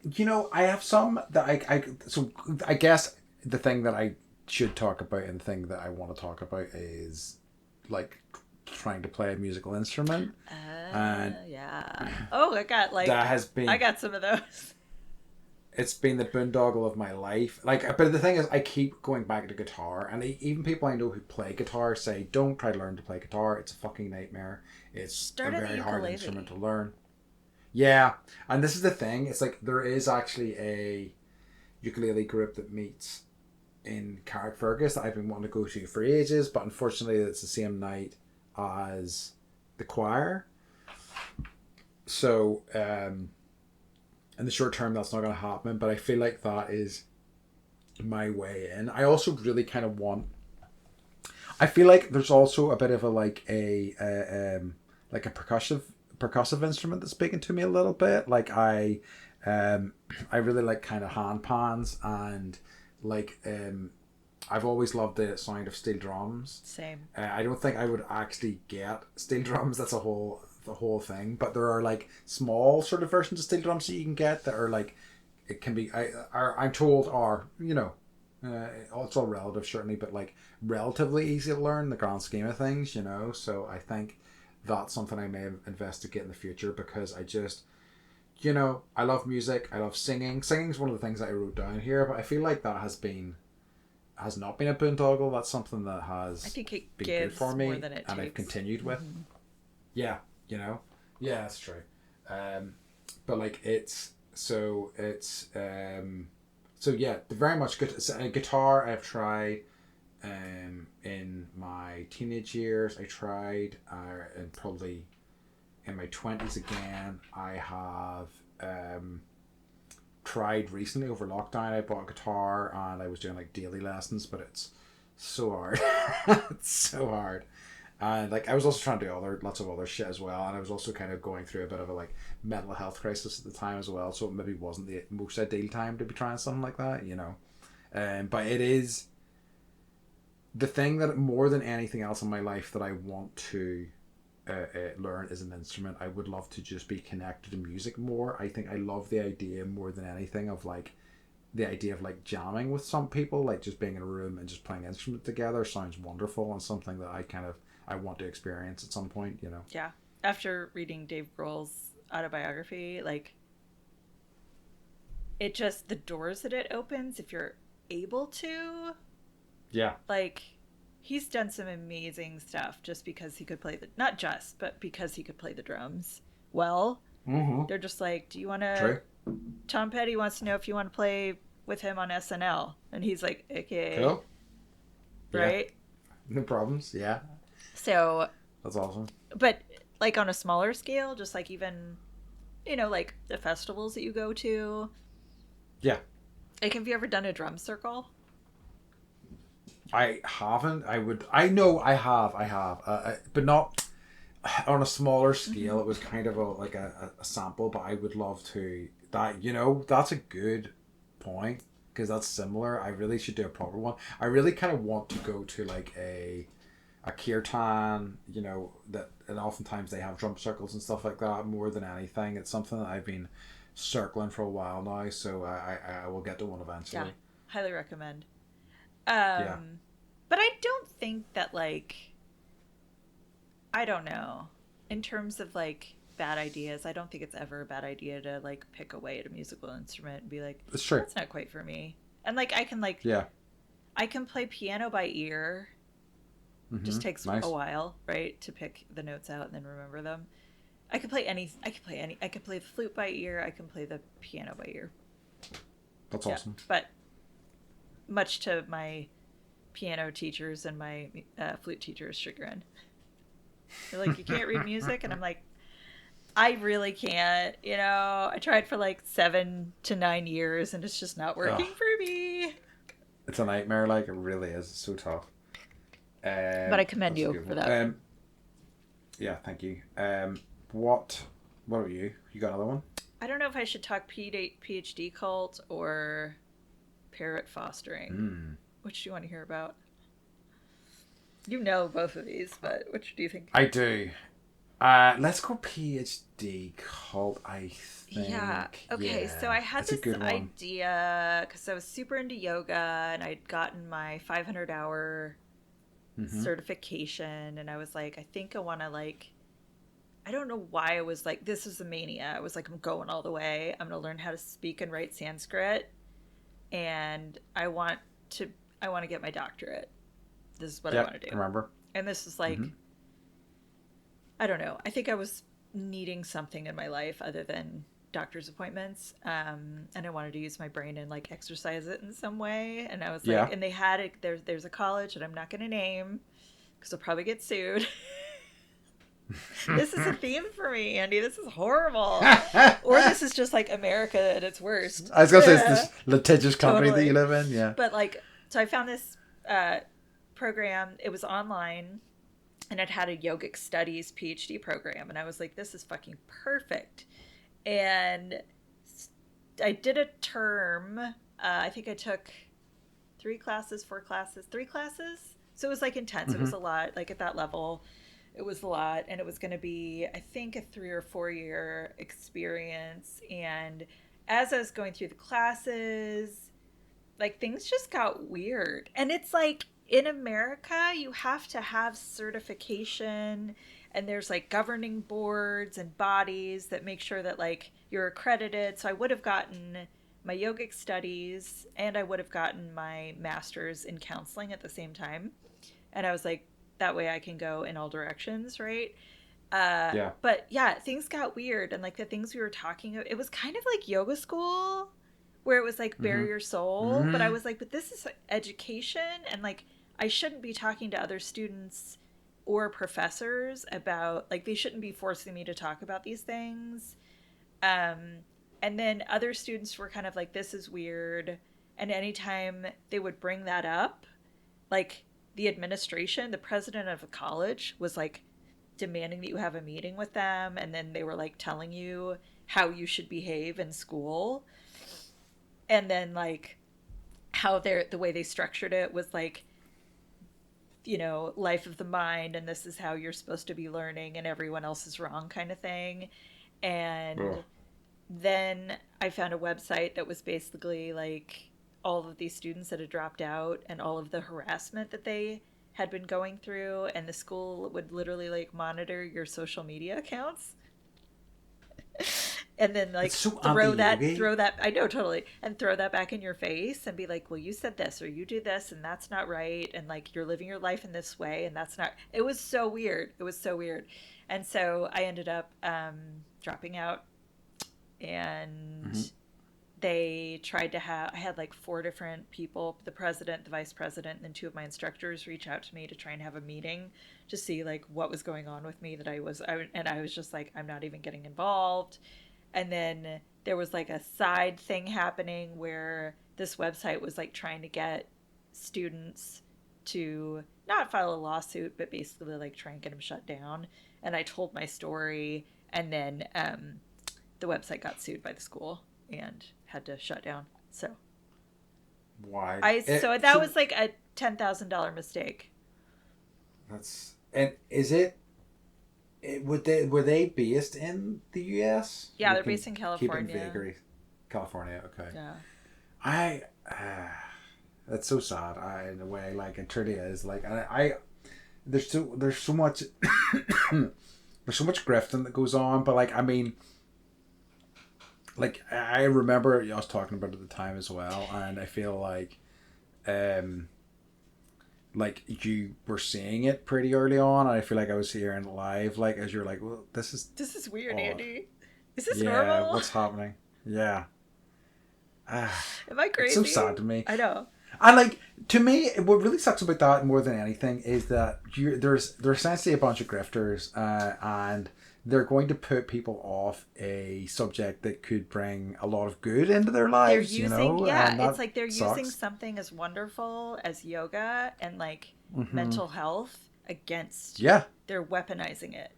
you know, I have some that so I guess the thing that I should talk about and the thing that I want to talk about is like trying to play a musical instrument, and Yeah. Oh, that has I been got some of those. it's been the boondoggle of my life. Like, but the thing is, I keep going back to guitar, and even people I know who play guitar say, "Don't try to learn to play guitar. It's a fucking nightmare. It's a Start on the very hard ukulele. instrument to learn." Yeah, and this is the thing. It's like there is actually a ukulele group that meets in Carrickfergus that I've been wanting to go to for ages, but unfortunately, it's the same night as the choir. So, in the short term, that's not going to happen. But I feel like that is my way in. I also really kind of want. I feel like there's also a bit of a like a percussive instrument that's speaking to me a little bit. Like I really like kind of hand pans and like I've always loved the sound of steel drums. Same. I don't think I would actually get steel drums. That's the whole thing. But there are like small sort of versions of steel drums that you can get that are like it can be. I'm told are you know. It's all relative, certainly, but like relatively easy to learn in the grand scheme of things, you know. So I think that's something I may investigate in the future because I just, you know, I love music. I love singing. Singing is one of the things that I wrote down here, but I feel like that has not been a boondoggle. That's something that I has think it been good gives for me more than it and I've takes. continued with. Yeah, you know, yeah, that's true. But like so yeah, very much good. Guitar I've tried in my teenage years. I tried and probably in my 20s again. I have tried recently over lockdown. I bought a guitar and I was doing like daily lessons, but it's so hard. It's so hard. And like I was also trying to do lots of other shit as well, and I was also kind of going through a bit of a like mental health crisis at the time as well. So it maybe wasn't the most ideal time to be trying something like that, you know. But it is the thing that more than anything else in my life that I want to learn as an instrument. I would love to just be connected to music more. I think I love the idea more than anything of like the idea of like jamming with some people, like just being in a room and just playing instrument together sounds wonderful and something that I want to experience at some point, you know. Yeah. After reading Dave Grohl's autobiography, like it just the doors that it opens if you're able to. Yeah. Like he's done some amazing stuff just because he could play the not just, but because he could play the drums well. Mm-hmm. They're just like, do you want to True. Tom Petty wants to know if you want to play with him on SNL. And he's like, okay. Cool. Right? Yeah. No problems. Yeah. So. That's awesome. But, like, on a smaller scale, just like even, you know, like the festivals that you go to. Yeah. Like, have you ever done a drum circle? I haven't. I know I have. But not on a smaller scale. It was kind of a sample, but I would love to. That, you know, that's a good point because that's similar. I really should do a proper one. I really kind of want to go to like a kirtan, you know, and oftentimes they have drum circles and stuff like that more than anything. It's something that I've been circling for a while now, so I will get to one eventually. Yeah, highly recommend. Yeah. But I don't think that, like, I don't know, in terms of like bad ideas, I don't think it's ever a bad idea to like pick away at a musical instrument and be like, it's true, that's not quite for me. And like I can play piano by ear. Mm-hmm. Just takes nice. a while, right, to pick the notes out and then remember them. I could play the flute by ear, I can play the piano by ear. That's awesome. But much to my piano teachers and my flute teachers' chagrin. They're like, you can't read music? And I'm like, I really can't, you know. I tried for like 7 to 9 years and it's just not working for me. It's a nightmare, like it really is. It's so tough. But I commend you for that. Yeah, thank you. What about you? You got another one? I don't know if I should talk PhD cult or parrot fostering. Which do you want to hear about? You know both of these, but which do you think? I do. Let's go PhD cult, I think. Yeah. Okay, so I had this idea because I was super into yoga and I'd gotten my 500-hour certification and I was like, I think I want to like, I don't know why I was like, this is a mania. I was like, I'm going all the way. I'm going to learn how to speak and write Sanskrit and I want to get my doctorate. This is what I want to do. Remember. And this is like, I don't know. I think I was needing something in my life other than doctor's appointments. And I wanted to use my brain and like exercise it in some way. And I was like, and they had it. There's a college that I'm not going to name because I'll probably get sued. This is a theme for me, Andy. This is horrible. Or this is just like America at its worst. I was going to say it's this litigious country that you live in. Yeah. But like, so I found this program. It was online. And it had a yogic studies PhD program. And I was like, this is fucking perfect. And I did a term. I think I took 3 classes. So it was like intense. It was a lot. Like at that level, it was a lot. And it was going to be, I think, a 3 or 4 year experience. And as I was going through the classes, like things just got weird. And it's like, in America, you have to have certification and there's like governing boards and bodies that make sure that like you're accredited. So I would have gotten my yogic studies and I would have gotten my master's in counseling at the same time. And I was like, that way I can go in all directions, right? But yeah, things got weird. And like the things we were talking about, it was kind of like yoga school where it was like bare your soul. But I was like, but this is education and like, I shouldn't be talking to other students or professors about, like, they shouldn't be forcing me to talk about these things. And then other students were kind of like, this is weird. And anytime they would bring that up, like, the administration, the president of a college was, like, demanding that you have a meeting with them. And then they were, like, telling you how you should behave in school. And then, like, how the way they structured it was, like, life of the mind, and this is how you're supposed to be learning, and everyone else is wrong kind of thing. Ugh. And then I found a website that was basically like all of these students that had dropped out and all of the harassment that they had been going through, and the school would literally like monitor your social media accounts and then It's like so throw that anti-yogi. throw that I know, totally, and throw that back in your face and be like, well, you said this or you do this and that's not right, and like you're living your life in this way and that's not. It was so weird. It was so weird. And so I ended up dropping out, and Mm-hmm. they tried to have I had like four different people, the president, the vice president, and then two of my instructors reach out to me to try and have a meeting to see like what was going on with me, and I was just like, I'm not even getting involved. And then there was like a side thing happening where this website was like trying to get students to not file a lawsuit, but basically like try and get them shut down. And I told my story, and then the website got sued by the school and had to shut down. So Why? so that was like a $10,000 mistake. That's and is it? Were they based in the U.S.? Yeah, We they're can based in keep it in California. vagary. California, okay. Yeah. I that's so sad. In a way, like it truly is. Like I there's so much there's so much grifting that goes on. But like I mean, like I remember us talking about it at the time as well, and I feel um like you were seeing it pretty early on, and I feel like I was hearing it live, like as you're like, well, this is Weird, odd. Andy. Is this Yeah, normal? what's happening? Yeah. Am I It's so crazy? sad to me. I know. And like to me, what really sucks about that more than anything is that they're essentially a bunch of grifters, and they're going to put people off a subject that could bring a lot of good into their They're lives, using, yeah, and it's that like they're using sucks. something as wonderful as yoga and like Hmm. mental health against. Yeah, They're weaponizing it.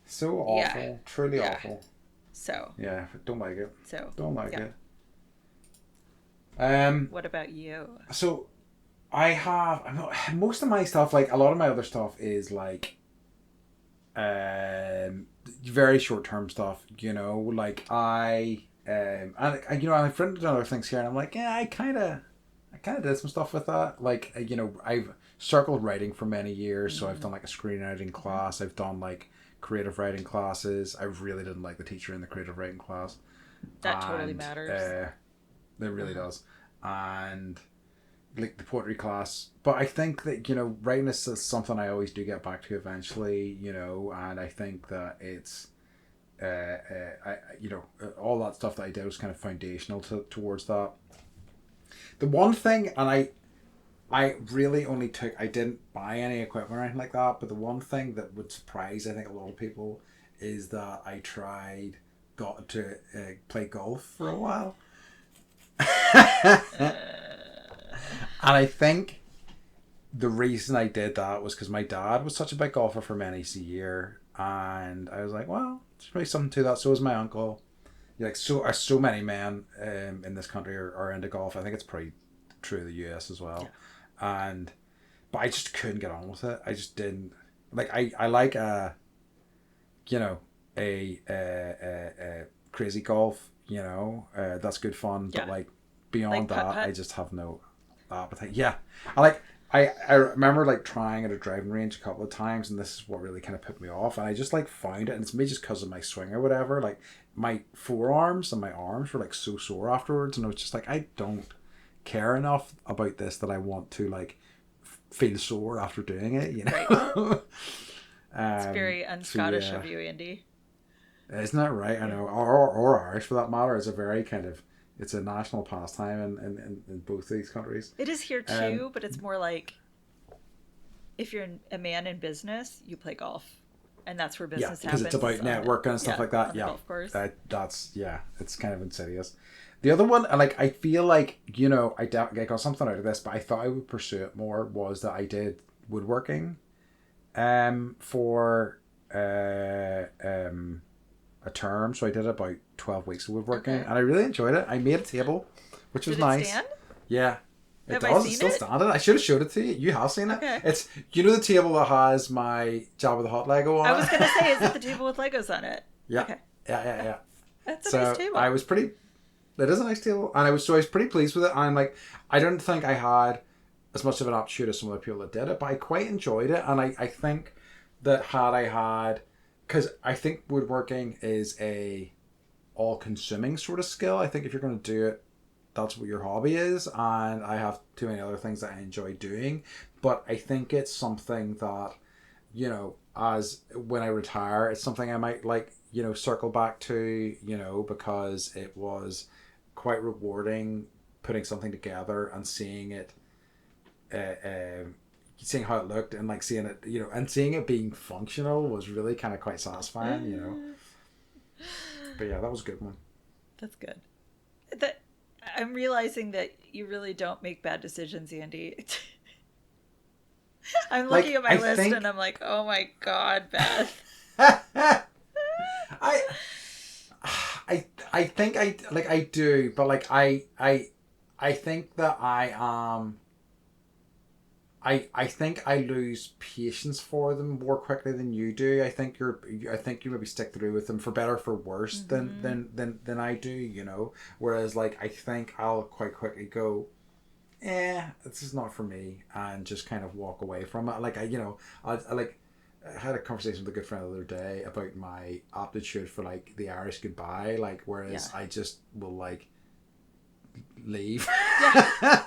so Yeah. awful, truly Yeah. awful. So, Yeah, don't like it. so, Don't like yeah. it. What about you? So I'm not, most of my stuff, like a lot of my other stuff, is like very short term stuff. Like and I've written other things here, and I'm like, yeah, I kind of did some stuff with that. Like I've circled writing for many years, so I've Mm-hmm. done like a screenwriting class. I've done like creative writing classes. I really didn't like the teacher in the creative writing class, That totally and matters. it really Uh-huh. does. And like the poetry class, but I think that writing is something I always do get back to eventually, and I think that it's all that stuff that I did was kind of foundational towards that. The one thing, and I really only I didn't buy any equipment or anything like that, but the one thing that would surprise I think a lot of people is that I got to play golf for a while. And I think the reason I did that was because my dad was such a big golfer for many a year, and I was like, well, there's probably something to that. So was my uncle. Like so many men in this country are into golf. I think it's pretty true of the US as well. And but I just couldn't get on with it. I just didn't like. I like a crazy golf. That's good fun. Yeah. But like Like beyond putt that, I putt. just have no appetite. Yeah, I remember like trying at a driving range a couple of times, and this is what really kind of put me off. And I just like found it, and it's maybe just because of my swing or whatever. Like my forearms and my arms were like so sore afterwards, and I was just like, I don't care enough about this that I want to like feel sore after doing it. Right. It's very So un-Scottish yeah, of you, Andy. isn't that right? I Yeah. know, or Irish for that matter. It's a very kind of it's a national pastime in both these countries. It is here Um, too, but it's more like if you're a man in business, you play golf, and that's where Yeah, business because it's happens. about Is on networking and stuff yeah, like that. on the Yeah, golf course. that's yeah, it's kind of insidious. The other one, like I feel like I got something out of this, but I thought I would pursue it more. Was that I did woodworking, for a term. So I did about 12 weeks of woodworking, Okay. and I really enjoyed it. I made a table, which was Did it nice. stand? Yeah, It Have I does. seen It's still it? standing. I should have showed it to you. You have seen it. Okay. It's, you know, the table that has my Jabba the Hutt Lego on I it? was gonna say, is it the table with Legos on it? Yeah. Okay. Yeah. That's a So nice table. I was pretty. It is a nice table, and I was pretty pleased with it. And I'm like, I don't think I had as much of an aptitude as some of the people that did it, but I quite enjoyed it, and I think that had I had, because I think woodworking is a all-consuming sort of skill. I think if you're going to do it, that's what your hobby is, and I have too many other things that I enjoy doing. But I think it's something that, you know, as when I retire, it's something I might like, you know, circle back to, you know, because it was quite rewarding putting something together and seeing it, seeing how it looked, and like seeing it, you know, and seeing it being functional was really kind of quite satisfying, you know. But yeah, that was a good one. That's good. That I'm realizing that you really don't make bad decisions, Andy. I'm looking at my list and I'm like, oh my god, Beth. I think I do, but like I think that I think I lose patience for them more quickly than you do. I think you maybe stick through with them for better or for worse than I do, you know. Whereas like I think I'll quite quickly go, this is not for me, and just kind of walk away from it. Like I had a conversation with a good friend the other day about my aptitude for like the Irish goodbye, like whereas I just will like leave. Yeah.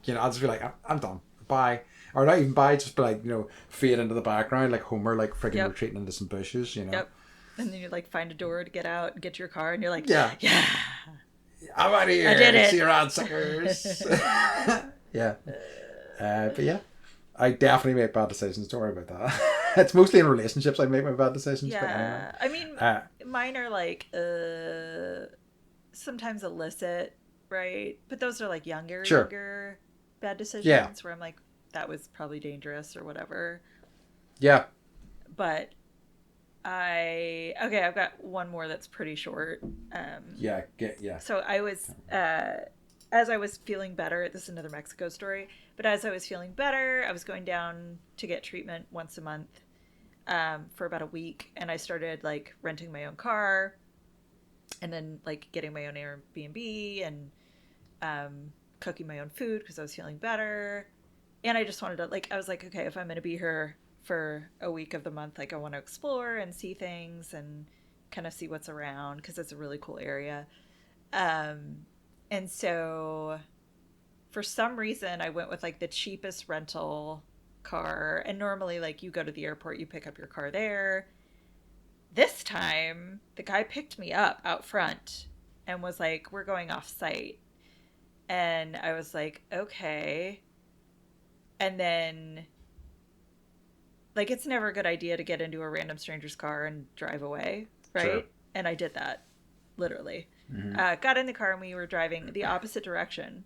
You know, I'll just be like, I'm done. Bye. Or not even bye, just be like, you know, fade into the background like Homer, like friggin' retreating into some bushes, you know. Yep. And then you like find a door to get out and get to your car, and you're like, yeah. I'm out of here. I did it. See you around, suckers. Yeah. But yeah, I definitely make bad decisions. Don't worry about that. It's mostly in relationships I make my bad decisions. Yeah. But anyway. I mean, mine are like sometimes illicit, right? But those are like younger bad decisions where I'm like, that was probably dangerous or whatever. Yeah. But I've got one more that's pretty short. So I was as I was feeling better, this is another Mexico story, but as I was feeling better, I was going down to get treatment once a month for about a week, and I started like renting my own car and then like getting my own Airbnb and cooking my own food because I was feeling better. And I just wanted to I was like, okay, if I'm going to be here for a week of the month, like I want to explore and see things and kind of see what's around because it's a really cool area. And so for some reason I went with like the cheapest rental car, and normally like you go to the airport, you pick up your car there. This time the guy picked me up out front and was like, we're going off site. And I was like, okay. And then, like, it's never a good idea to get into a random stranger's car and drive away, right? Sure. And I did that, literally. Mm-hmm. Got in the car and we were driving the opposite direction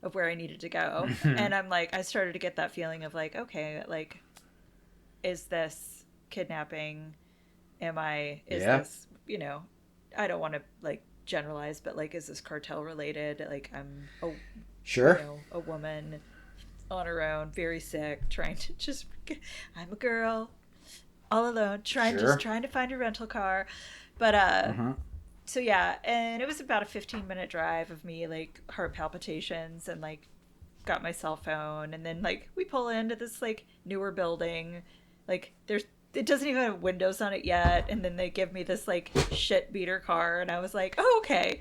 of where I needed to go. And I'm like, I started to get that feeling of like, okay, like, is this kidnapping? This, you know, I don't want to like generalize, but like, is this cartel related? Like, I'm a woman on her own, very sick, trying to just, I'm a girl all alone, trying to find a rental car. But so yeah, and it was about a 15-minute drive of me like heart palpitations and like got my cell phone, and then like we pull into this like newer building, like it doesn't even have windows on it yet, and then they give me this like shit beater car, and I was like, oh, okay,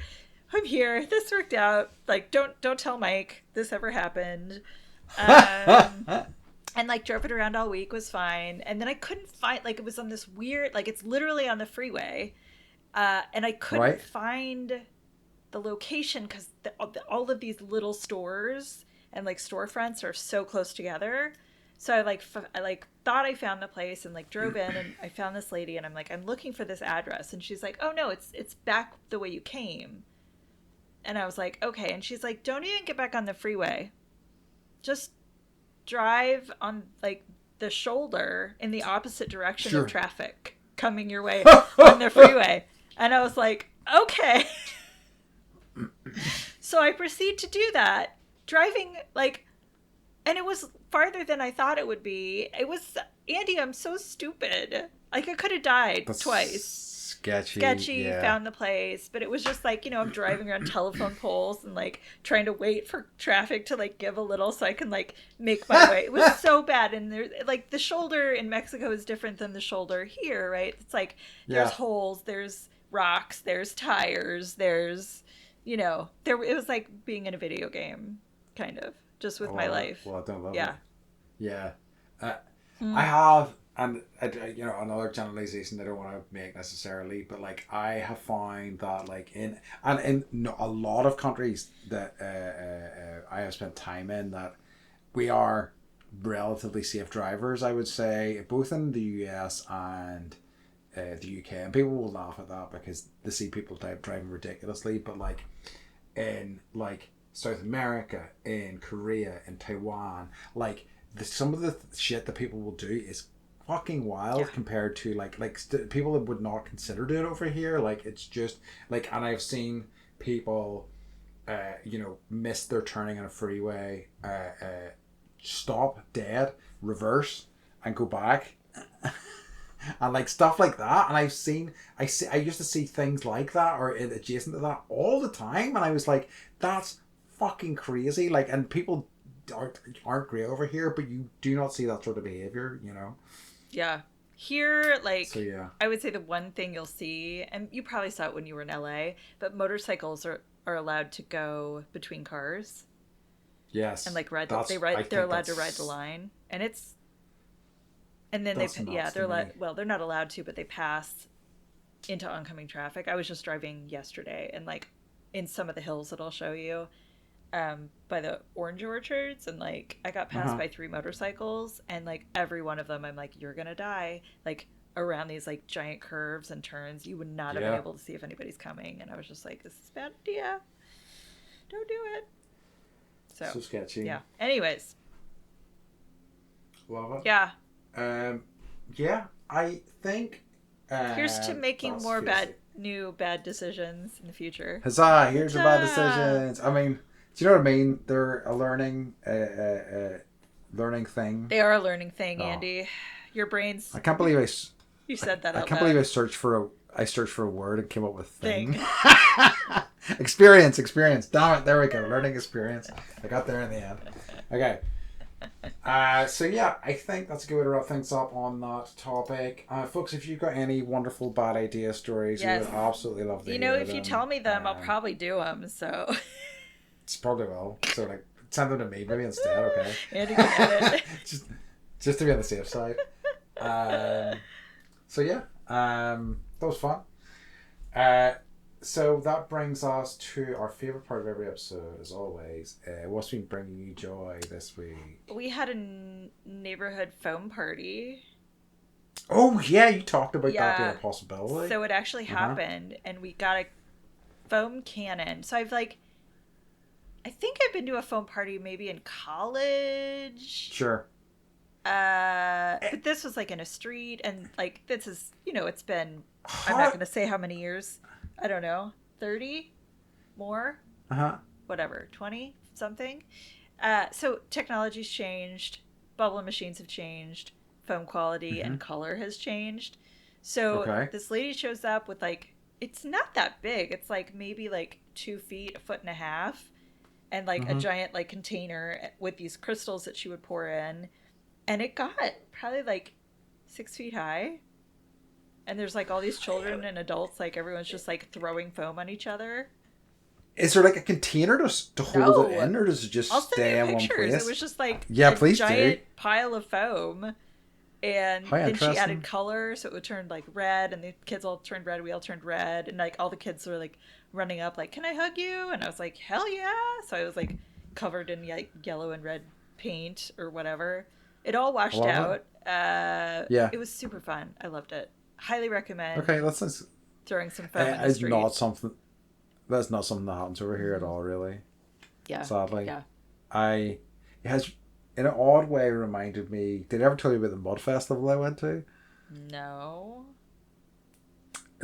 I'm here, this worked out, like don't tell Mike this ever happened. And like drove it around all week, was fine, and then I couldn't find, like it was on this weird, like it's literally on the freeway, and I couldn't find the location because all of these little stores and like storefronts are so close together. So I thought I found the place and like drove in, and I found this lady, and I'm like, I'm looking for this address, and she's like, oh no, it's back the way you came. And I was like, okay. And she's like, don't even get back on the freeway, just drive on like the shoulder in the opposite direction of traffic coming your way on the freeway. And I was like, okay. So I proceed to do that, driving, like, and it was farther than I thought it would be. It was, Andy, I'm so stupid. Like, I could have died That's twice. sketchy. Yeah. Found the place, but it was just like, I'm driving around telephone poles and like trying to wait for traffic to like give a little so I can like make my way. It was so bad. And there, like, the shoulder in Mexico is different than the shoulder here, right? It's like there's holes, there's rocks, there's tires, there's, there, it was like being in a video game, kind of, just with my life. Well, I don't love it. Yeah. Yeah. I have, and another generalization that I don't want to make necessarily, but like I have found that like in a lot of countries that I have spent time in, that we are relatively safe drivers, I would say, both in the US and the UK. And people will laugh at that because they see people driving ridiculously, but like in like South America, in Korea, in Taiwan, like some of the shit that people will do is fucking wild compared to people that would not consider doing it over here. Like, it's just like, and I've seen people miss their turning on a freeway, stop dead, reverse, and go back. And like stuff like that, and I used to see things like that or adjacent to that all the time, and I was like, that's fucking crazy. Like, and people aren't great over here, but you do not see that sort of behavior, Yeah. Here, like, so, yeah. I would say the one thing you'll see, and you probably saw it when you were in LA, but motorcycles are allowed to go between cars. Yes. And like they're allowed to ride the line, and it's, and then they're not allowed to, but they pass into oncoming traffic. I was just driving yesterday, and like in some of the hills that I'll show you, by the orange orchards, and like I got passed by 3 motorcycles, and like every one of them I'm like, you're gonna die, like around these like giant curves and turns. You would not have been able to see if anybody's coming, and I was just like, this is a bad idea, don't do it. So sketchy. Yeah, anyways, love it. Yeah. I think here's to making more bad decisions in the future. Huzzah, here's the bad decisions. I mean, do you know what I mean? They're a learning thing. They are a learning thing, Andy. Your brain's... I can't believe you said that out loud. I can't believe I searched for a word and came up with thing. Experience. Damn it, there we go. Learning experience. I got there in the end. Okay. So yeah, I think that's a good way to wrap things up on that topic. Folks, if you've got any wonderful bad idea stories, we would absolutely love to hear them. If you tell me them, I'll probably do them, so... It's probably will. So like, send them to me maybe instead, okay? Andy can edit. just to be on the safe side. So yeah, that was fun. So that brings us to our favorite part of every episode, as always. What's been bringing you joy this week? We had a neighborhood foam party. Oh yeah, you talked about that being a possibility. So it actually happened, and we got a foam cannon. So I think I've been to a foam party maybe in college. Sure. But this was like in a street, and like this is, it's been, I'm not going to say how many years. I don't know, 30 more? Whatever, 20 something. So technology's thinged, bubble machines have changed, foam quality and color has changed. So this lady shows up with like, it's not that big. It's like maybe like 2 feet, 1.5 feet. And like a giant like container with these crystals that she would pour in. And it got probably like 6 feet high. And there's like all these children and adults, like everyone's just like throwing foam on each other. Is there like a container to hold it in, or does it just stay in one place? It was just like a giant pile of foam. And then she added color, so it would turn like red, and the kids all turned red, we all turned red, and like all the kids were like running up like, can I hug you? And I was like, hell yeah. So I was like covered in like yellow and red paint or whatever. It all washed out. It was super fun. I loved it. Highly recommend. Okay, let's throwing some foam in the street. That's not something that happens over here at all, really. Yeah. Sadly. Yeah. It has, in an odd way, reminded me. Did I ever tell you about the mud festival I went to? No.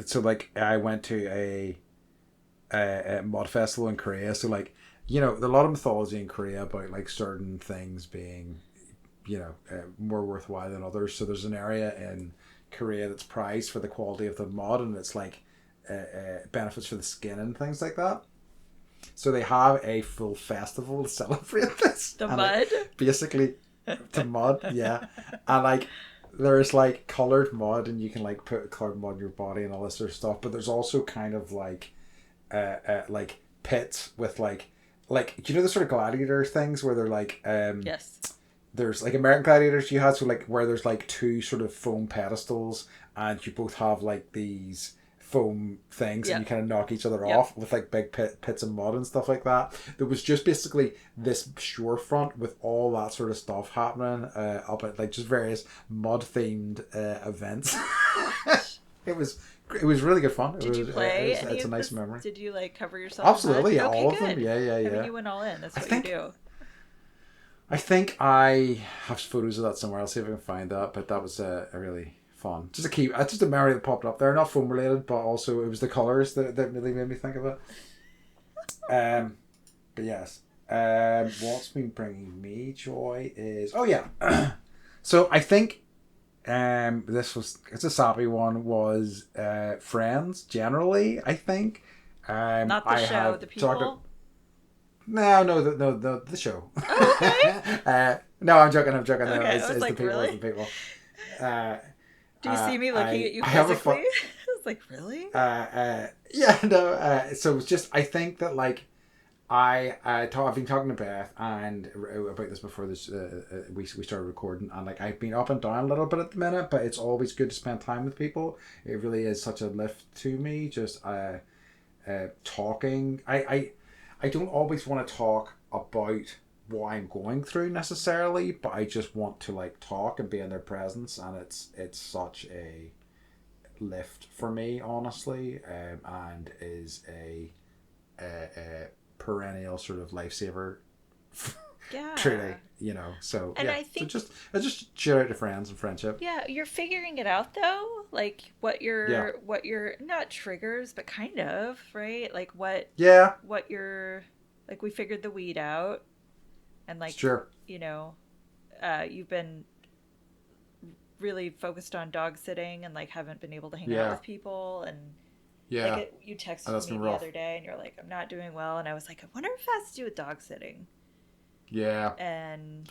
So like, I went to a mud festival in Korea. So like, you know, a lot of mythology in Korea about like certain things being, you know, more worthwhile than others. So there's an area in Korea that's prized for the quality of the mud, and it's like benefits for the skin and things like that. So they have a full festival to celebrate this. The and mud? Basically, the mud, yeah. And like, there's like coloured mud, and you can like put coloured mud in your body and all this sort of stuff. But there's also kind of like pits with like, do you know the sort of gladiator things where they're like, yes. There's like American gladiators you had, so like where there's like two sort of foam pedestals, and you both have like these foam things, and you kind of knock each other off with like big pits of mud and stuff like that. There was just basically this shorefront with all that sort of stuff happening up at like just various mud themed events. It was really good fun. Did you play? It's a nice memory. Did you like cover yourself? Absolutely, yeah, okay, all good. of them. Yeah. I mean, you went all in. That's what you do. I think I have photos of that somewhere. I'll see if I can find that. But that was a really fun. Just a memory that popped up there. Not foam related, but also it was the colours that really made me think of it. But yes. What's been bringing me joy is... Oh, yeah. So I think it's a sappy one, was Friends, generally, I think. Not the show, the people? No, the show. Oh, okay. No, I'm joking. Okay, no, it's like, the people. really? It's the people. Do you see me looking at you I quizzically? It's like, really? Yeah, no. So it's just, I think that like, I've been talking to Beth and about this before this we started recording, and like I've been up and down a little bit at the minute, but it's always good to spend time with people. It really is such a lift to me. Just talking. I don't always want to talk about what I'm going through necessarily, but I just want to like talk and be in their presence, and it's such a lift for me, honestly, and is a perennial sort of lifesaver. Yeah. Truly, you know. So and yeah, I think I just shout out to friends and friendship. Yeah, you're figuring it out though, like what your not triggers, but kind of, right? Like what your like we figured the weed out, and like sure, you know, you've been really focused on dog sitting and like haven't been able to hang out with people, and like you texted me the other day and you're like, I'm not doing well, and I was like, I wonder if it has to do with dog sitting. Yeah. And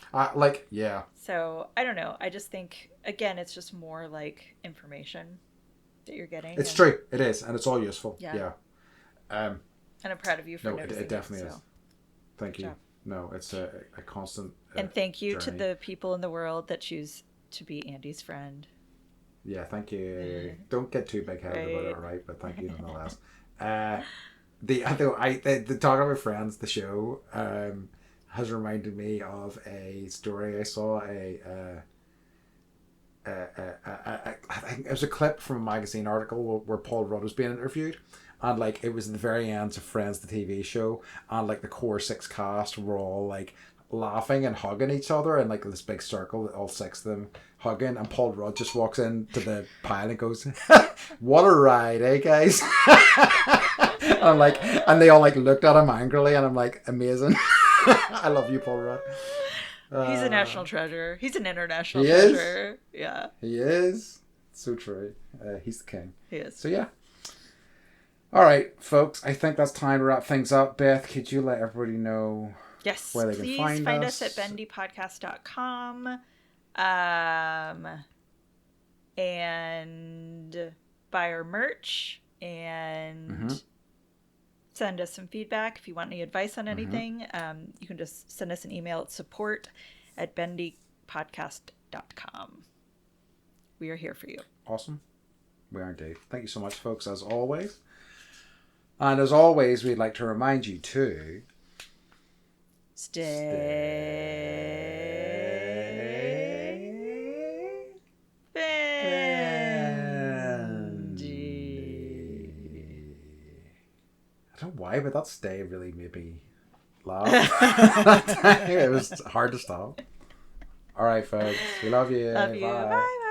so I don't know, I just think again it's just more like information that you're getting. It's true, it is, and it's all useful. Yeah. And I'm proud of you for noticing it definitely is. So. Thank you. No, it's a constant and thank you journey. to the people in the world that choose to be Andy's friend. Yeah, thank you. Don't get too big-headed about it, all right? But thank you nonetheless. The talking about friends, the show, has reminded me of a story I saw. I think it was a clip from a magazine article where Paul Rudd was being interviewed, and like it was the very end of Friends, the TV show, and like the core 6 cast were all like laughing and hugging each other in like this big circle, all 6 of them hugging, and Paul Rudd just walks into the pile and goes, "What a ride, eh, guys?" And I'm like, and they all like looked at him angrily, and I'm like, amazing. I love you, Paul Rudd. He's a national treasure. He's an international treasure. Yeah. He is. So true. He's the king. He is. So yeah. All right, folks. I think that's time to wrap things up. Beth, could you let everybody know where they can find us? Please find us at bendypodcast.com. And buy our merch and send us some feedback. If you want any advice on anything, you can just send us an email at support@bendypodcast.com. We are here for you. Awesome. We are indeed. Thank you so much, folks, as always. And as always, we'd like to remind you to stay bendy. I don't know why, but that stay really made me laugh. It was hard to stop. All right, folks. We love you. Love you. Bye.